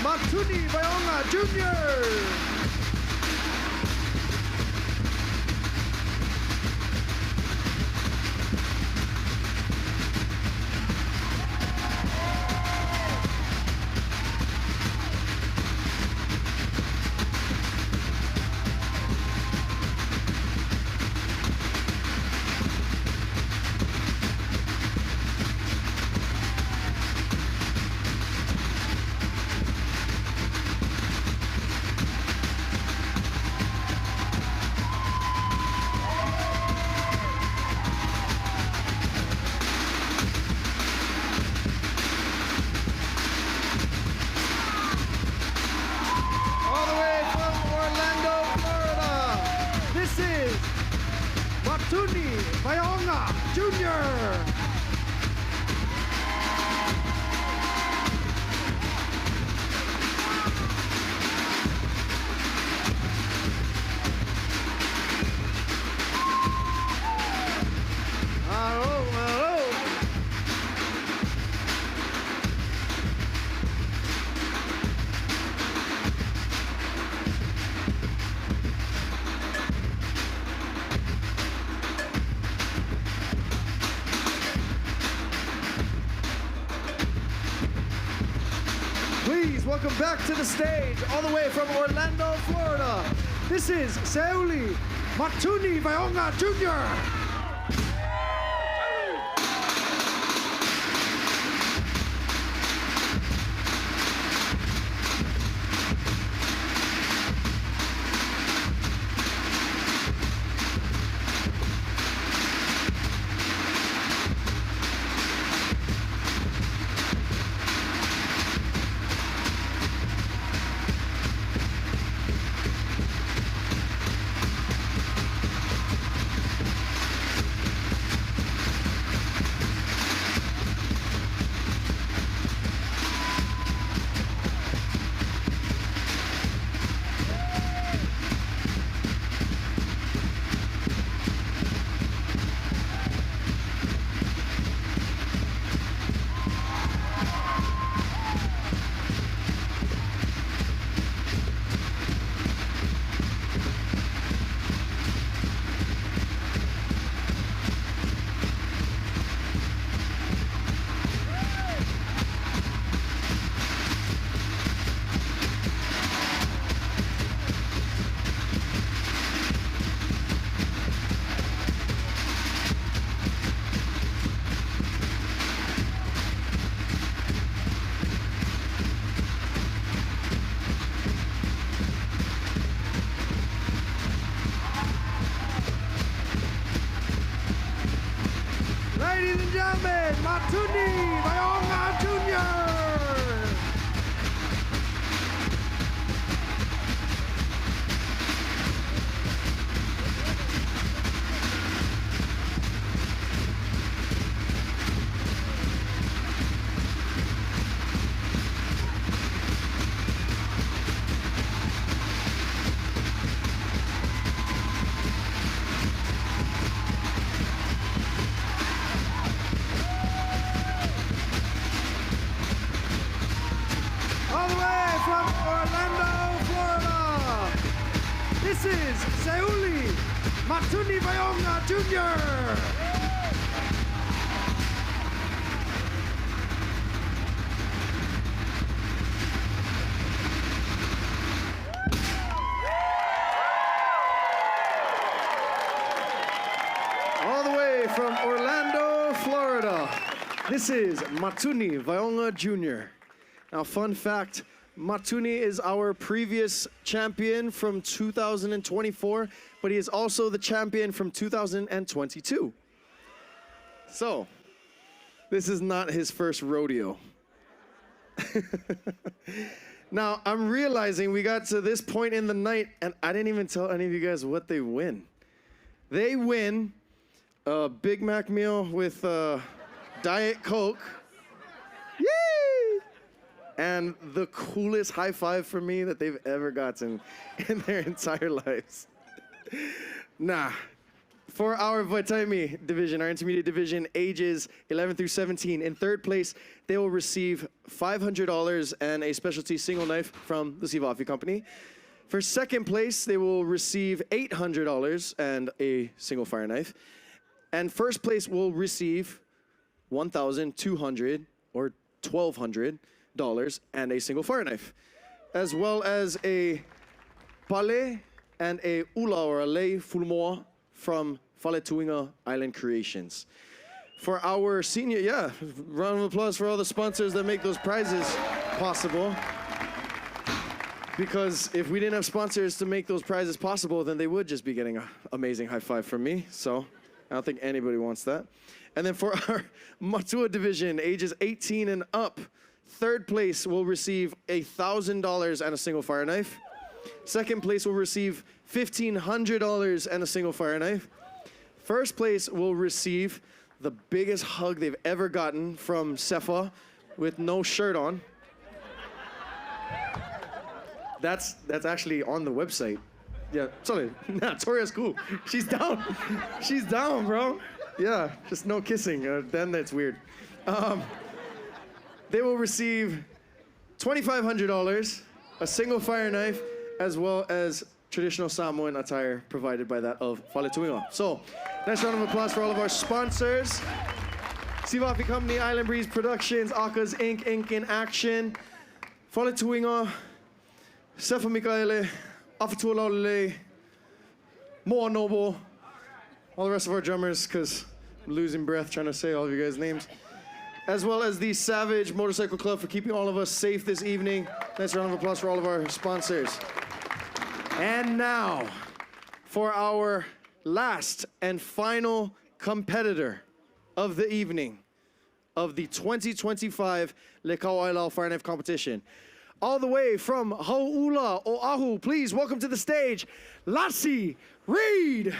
S4: Matuni Vayaonga Jr. Matuni Vayaonga Jr. Please welcome back to the stage, all the way from Orlando, Florida. This is Seuli Matuni Vayaonga Jr. ladies and gentlemen, Matuni Vaionga Jr. All the way from Orlando, Florida, this is Seuli Matuni Vaionga Jr. All the way from Orlando, Florida, this is Matuni Vaionga Jr. Now, fun fact, Matuni is our previous champion from 2024, but he is also the champion from 2022. So, this is not his first rodeo. Now, I'm realizing we got to this point in the night, and I didn't even tell any of you guys what they win. They win a Big Mac meal with Diet Coke. Yay! And the coolest high five for me that they've ever gotten in their entire lives. Nah. For our Vaitaimi division, our intermediate division, ages 11 through 17, in third place, they will receive $500 and a specialty single knife from the Sivafi company. For second place, they will receive $800 and a single fire knife. And first place will receive $1,200 or $1,200 and a single fire knife, as well as a pale and a ula or a lei fulmoa from Fireknife Island Creations. For our senior, round of applause for all the sponsors that make those prizes possible. Because if we didn't have sponsors to make those prizes possible, then they would just be getting an amazing high five from me. So I don't think anybody wants that. And then for our Matua division, ages 18 and up, third place will receive $1,000 and a single fire knife. Second place will receive $1,500 and a single fire knife. First place will receive the biggest hug they've ever gotten from Sefa with no shirt on. That's actually on the website. Yeah, sorry. Nah, Toria's cool. She's down. She's down, bro. Yeah, just no kissing. Then that's weird. They will receive $2,500, a single fire knife, as well as traditional Samoan attire provided by that of Fireknife. So, nice round of applause for all of our sponsors. Sivafi Company, Island Breeze Productions, Aka's Inc. in Action, Fireknife, Sefa Mikaele, Afatualaulele, Moa Noble, all the rest of our drummers, because I'm losing breath trying to say all of you guys' names, as well as the Savage Motorcycle Club for keeping all of us safe this evening. Nice round of applause for all of our sponsors. And now, for our last and final competitor of the evening of the 2025 Le Kaua Ailao Fire Knife Competition. All the way from Hau'ula, Oahu, please welcome to the stage, Lassie Reed.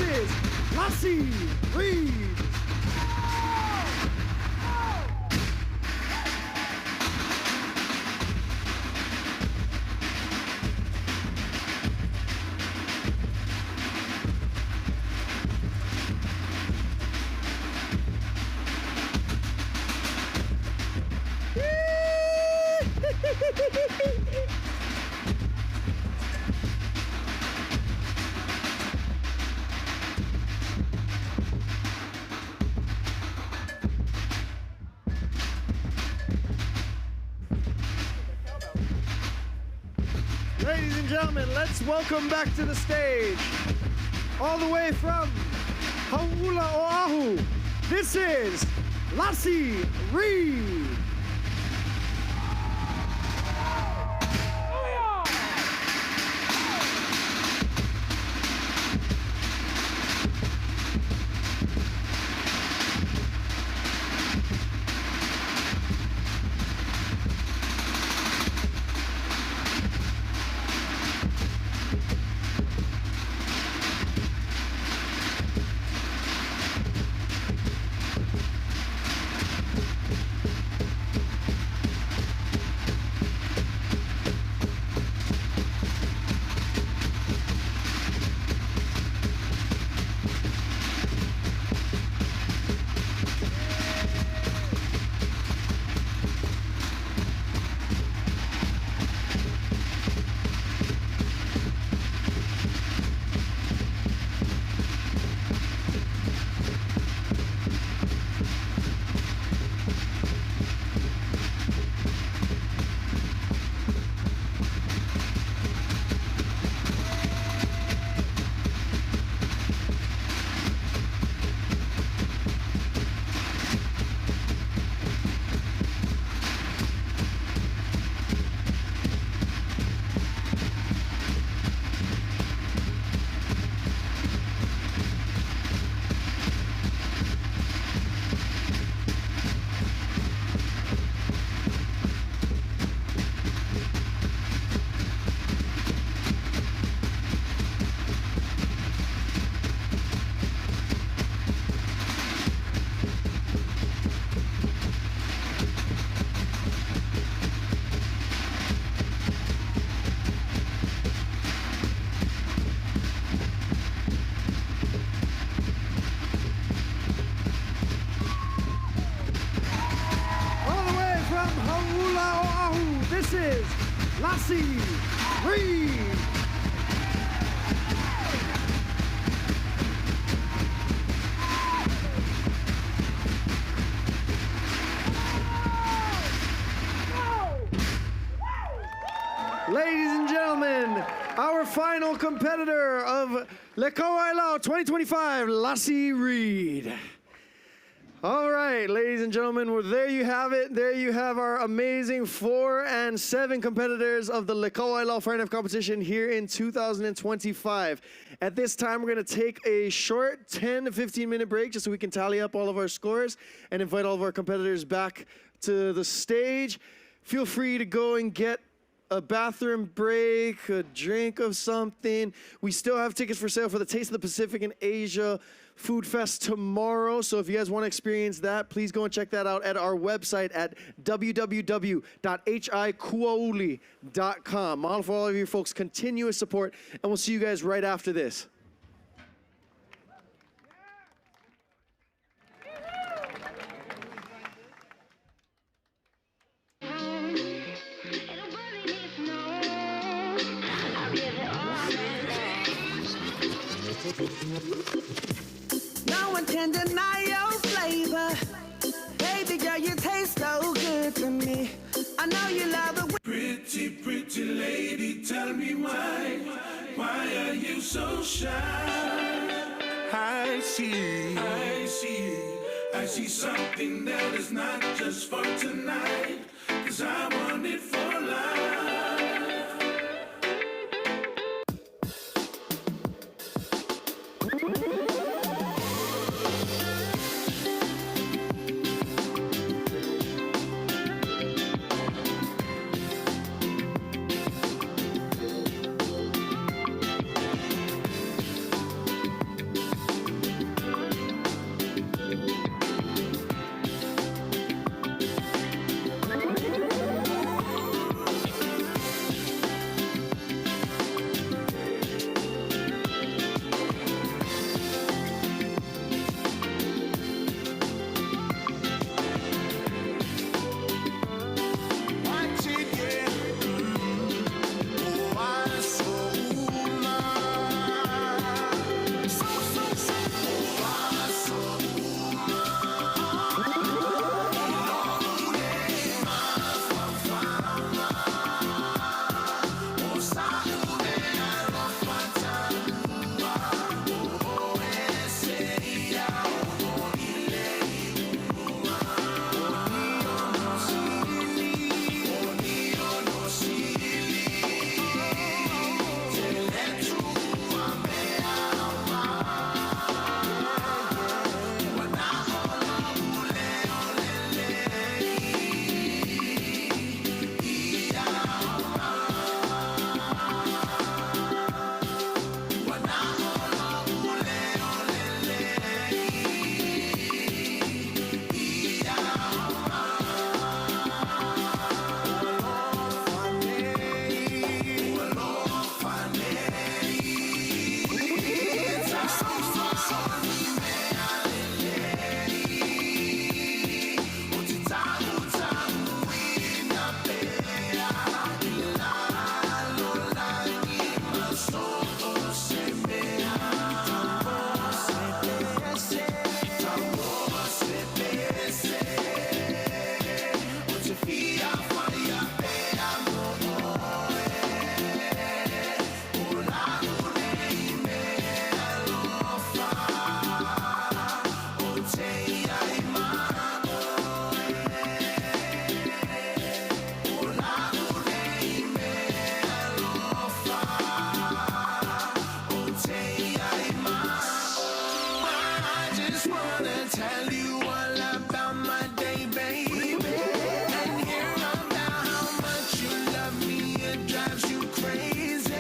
S4: is Lassie Reed. Ladies and gentlemen, let's welcome back to the stage, all the way from Haula, Oahu, this is Lassie Reed. This is Lassie Reed. Ladies and gentlemen, our final competitor of Ailao 2025, Lassie Reed. All right, ladies and gentlemen, well, there you have it. There you have our amazing 4 and 7 competitors of the Ailao Fireknife competition here in 2025. At this time, we're going to take a short 10 to 15 minute break just so we can tally up all of our scores and invite all of our competitors back to the stage. Feel free to go and get a bathroom break, a drink of something. We still have tickets for sale for the Taste of the Pacific in Asia Food Fest tomorrow. So if you guys want to experience that, please go and check that out at our website at www.hikuauli.com. Model for all of you folks, continuous support, and we'll see you guys right after this.
S9: No one can deny your flavor. Baby girl, you taste so good to me. I know you love the
S6: Pretty, pretty lady, tell me why are you so shy? I see something that is not just for tonight, 'cause I want it for life. tell you all about my day, baby. And hear about how much you love me, it drives you crazy.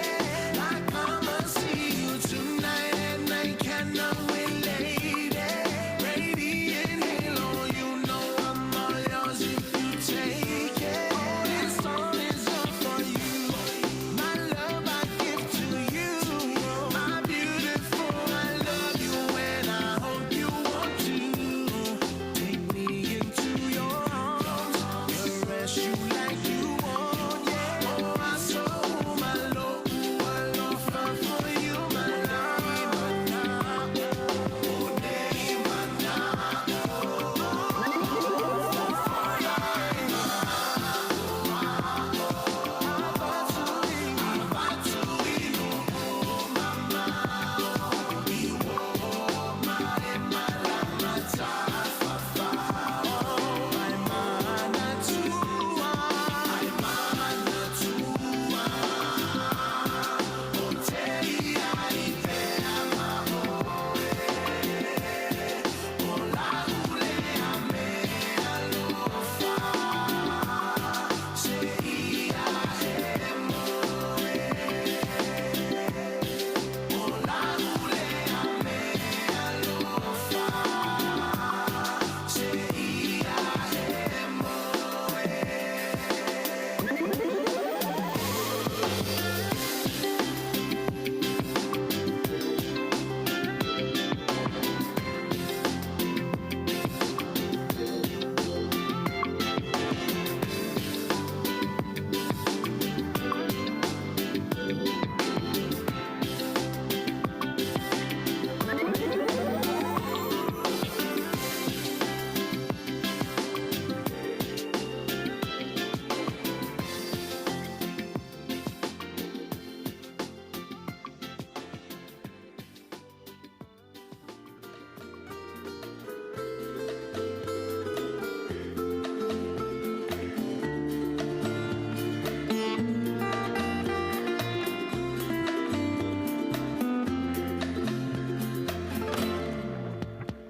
S6: Like I'ma see you tonight and I cannot wait, lady. Radiant halo, you know I'm all yours if you take it. Oh, this song is all for you. My love I give to you. My beautiful, I love you and I hope you want to. Take me into your arms, caress you like you want, yeah. Oh, I saw my love, fall for you, my love, my love. Oh, day, my love.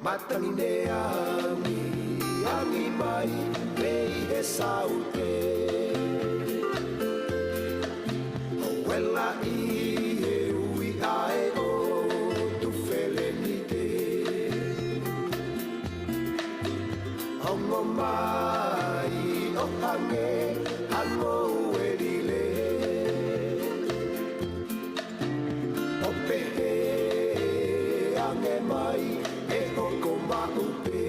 S3: Matanine ami mai mei e saute. Wela I e ui ai o tu felenite. Ongo mai o hange hango erile. O pehe ange mai e hoko maupe.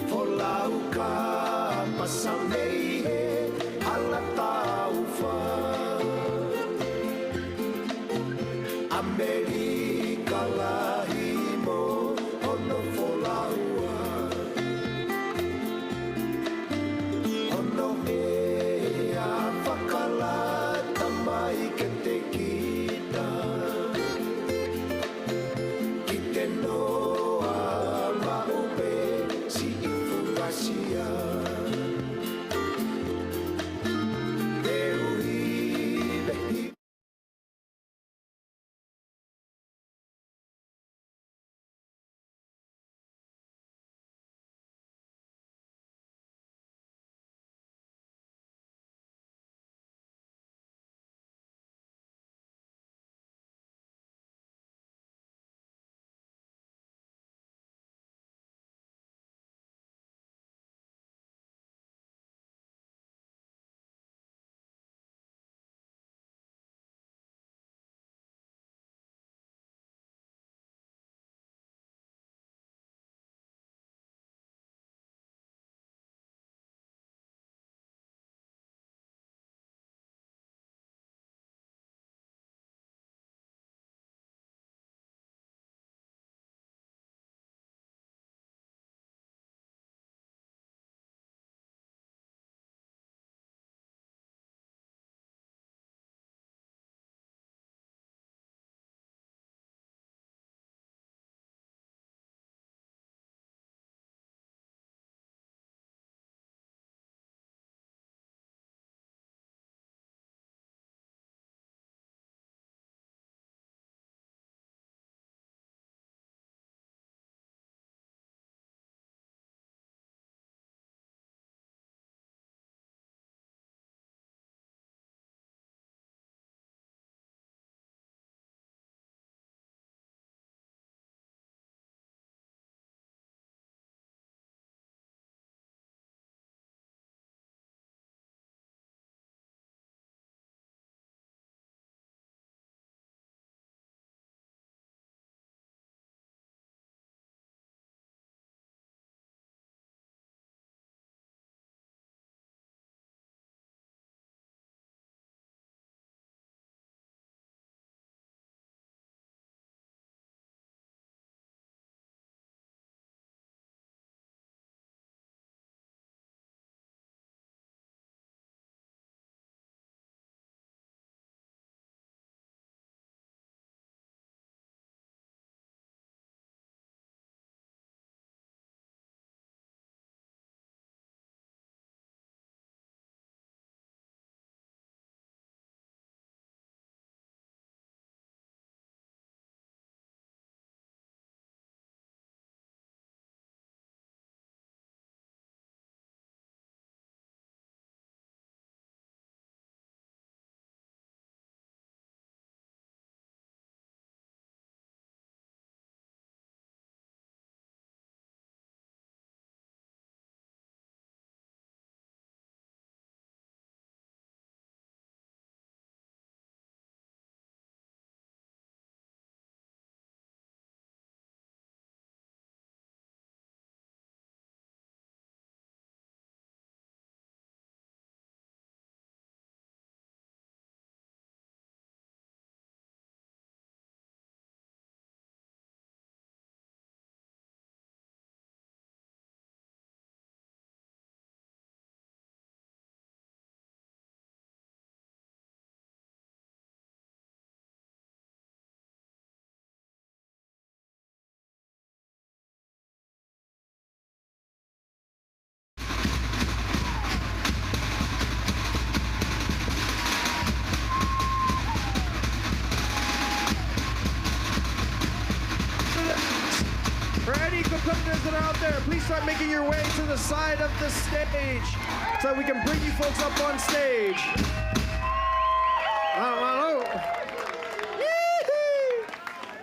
S3: Folau ka pasamei he halata ufa. Amerika lahimo ono folaua. Ono e a whakalata mai ke te kita. Ki te noa maupe si ifugasia.
S4: competitors that are out there, please start making your way to the side of the stage so that we can bring you folks up on stage.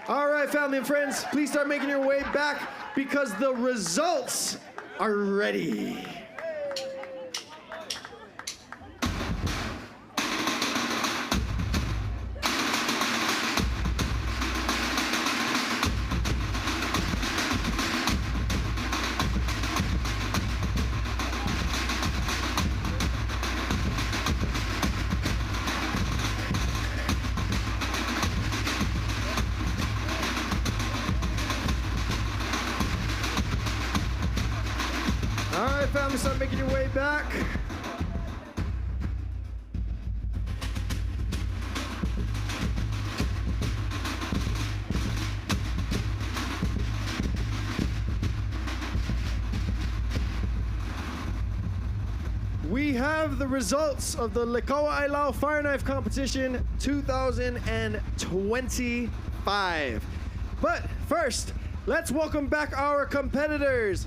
S4: All right, family and friends, please start making your way back because the results are ready. All right, family, start making your way back. We have the results of the Kaua Ailao Fireknife competition 2025. But first, let's welcome back our competitors.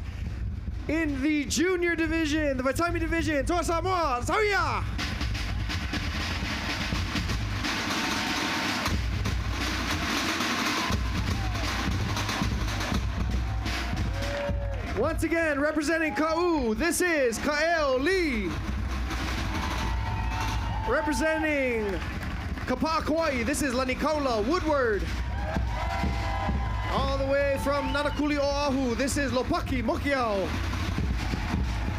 S4: In the junior division, the Vaitami division, Toa Samoa, Sauia! Once again, representing Kaua, this is Kaeli. Representing Hawai'i Kuauli, this is Lanikola Woodward. All the way from Nanakuli Oahu, this is Lopaki Mokiao.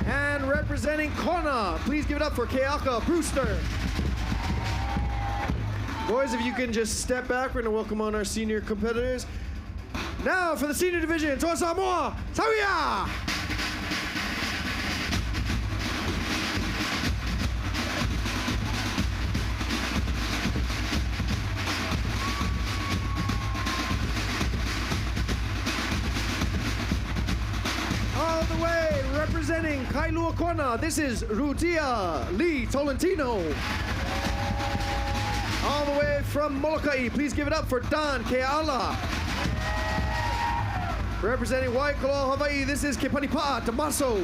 S4: And representing Kona, please give it up for Keaka Brewster. Boys, if you can just step back, we're gonna welcome on our senior competitors. Now for the senior division, Toa Samoa, Sauia! Representing Kailua Kona, this is Rutia Lee Tolentino. All the way from Molokai, please give it up for Don Keala. Representing Waikoloa, Hawaii, this is Kepanipa'a Tommaso.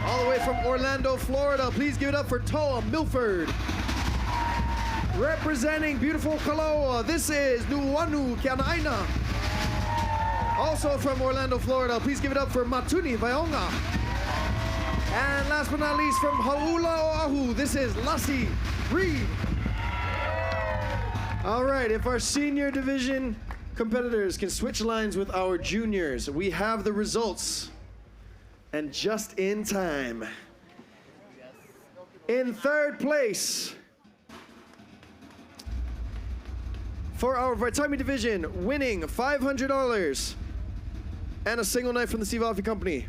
S4: All the way from Orlando, Florida, please give it up for Toa Milford. Representing beautiful Kaloa, this is Nuuanu Kianaina. Also from Orlando, Florida, please give it up for Matuni Vaionga. And last but not least, from Haula Oahu, this is Lassie Reed. All right, if our senior division competitors can switch lines with our juniors, we have the results. And just in time. In third place, for our Vaitami division, winning $500 and a single knife from the Steve Alfie Company.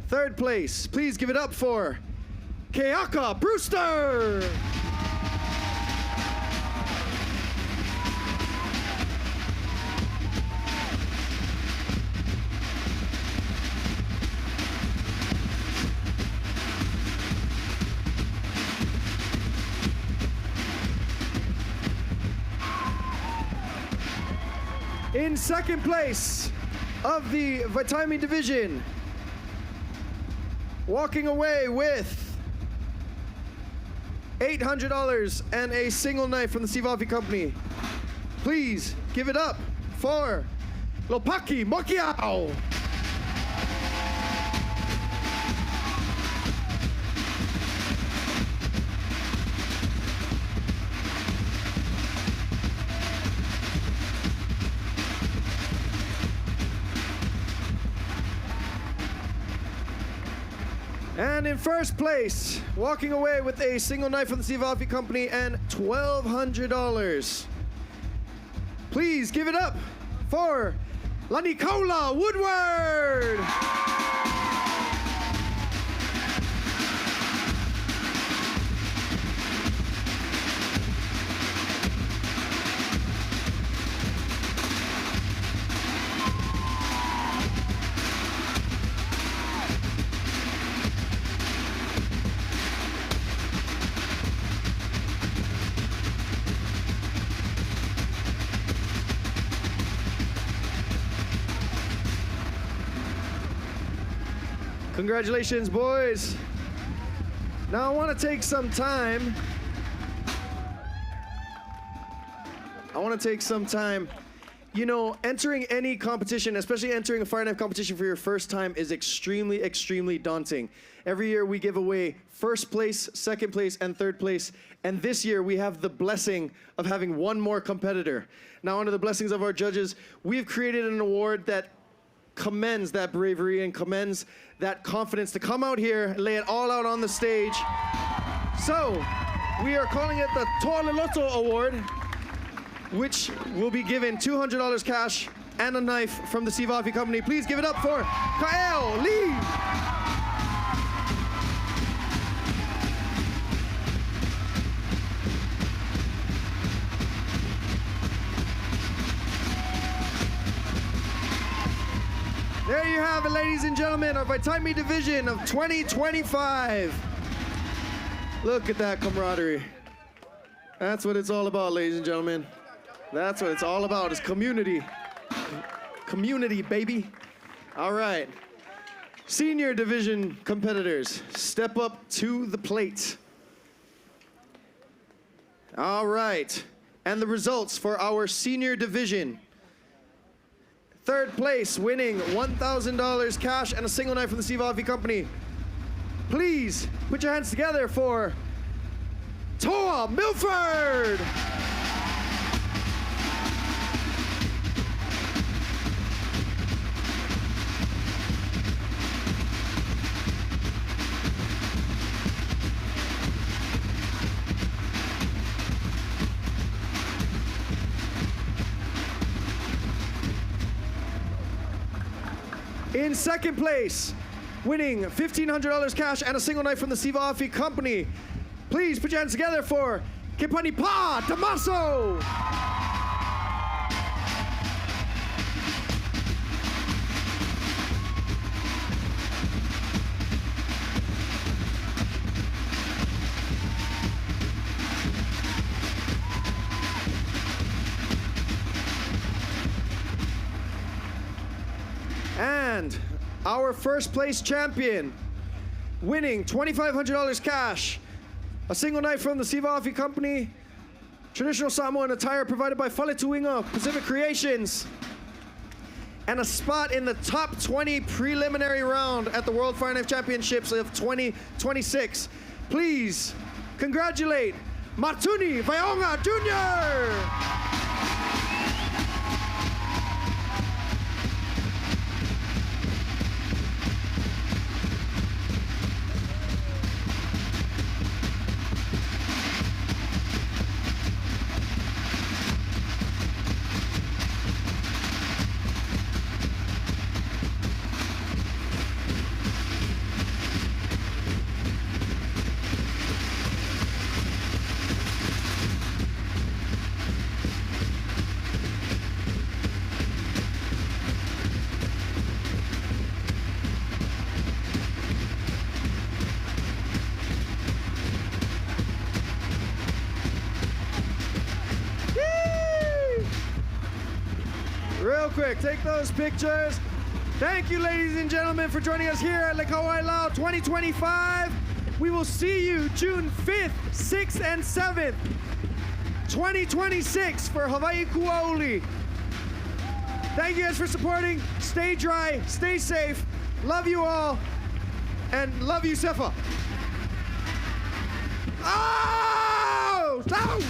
S4: Third place, please give it up for Keaka Brewster. In second place of the Vaitami division, walking away with $800 and a single knife from the Steve Alfie Company. Please give it up for Lopaki Mokiao. And in first place, walking away with a single knife from the Steve Alfie Company and $1,200. Please give it up for Lanikola Woodward. Congratulations, boys. Now I want to take some time. You know, entering any competition, especially entering a Fireknife competition for your first time, is extremely, extremely daunting. Every year we give away first place, second place, and third place. And this year we have the blessing of having one more competitor. Now, under the blessings of our judges, we've created an award that commends that bravery and commends that confidence to come out here and lay it all out on the stage. So, we are calling it the Tololoto Award, which will be given $200 cash and a knife from the Sivafi company. Please give it up for Kauli. There you have it, ladies and gentlemen, our Vaitaimi division of 2025. Look at that camaraderie. That's what it's all about, ladies and gentlemen. That's what it's all about, is community. Community, baby. All right. Senior division competitors, step up to the plate. All right. And the results for our senior division. Third place, winning $1,000 cash and a single knife from the Sivafi company. Please put your hands together for Toa Milford. In second place, winning $1,500 cash and a single knife from the Sivafi company. Please put your hands together for Kipanipa Damaso. And our first place champion, winning $2,500 cash, a single knife from the Sivafi company, traditional Samoan attire provided by Faletuinga Pacific Creations, and a spot in the top 20 preliminary round at the World Fireknife Championships of 2026. Please congratulate Matuni Vaionga Jr. Real quick, take those pictures. Thank you, ladies and gentlemen, for joining us here at Le Ailao 2025. We will see you June 5th, 6th, and 7th, 2026 for Hawai'i Kuauli. Thank you guys for supporting. Stay dry, stay safe. Love you all, and love you, Sefa. Oh! Down!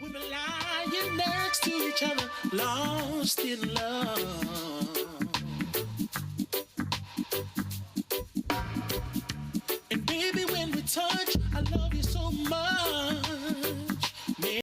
S6: We've been lying next to each other, lost in love.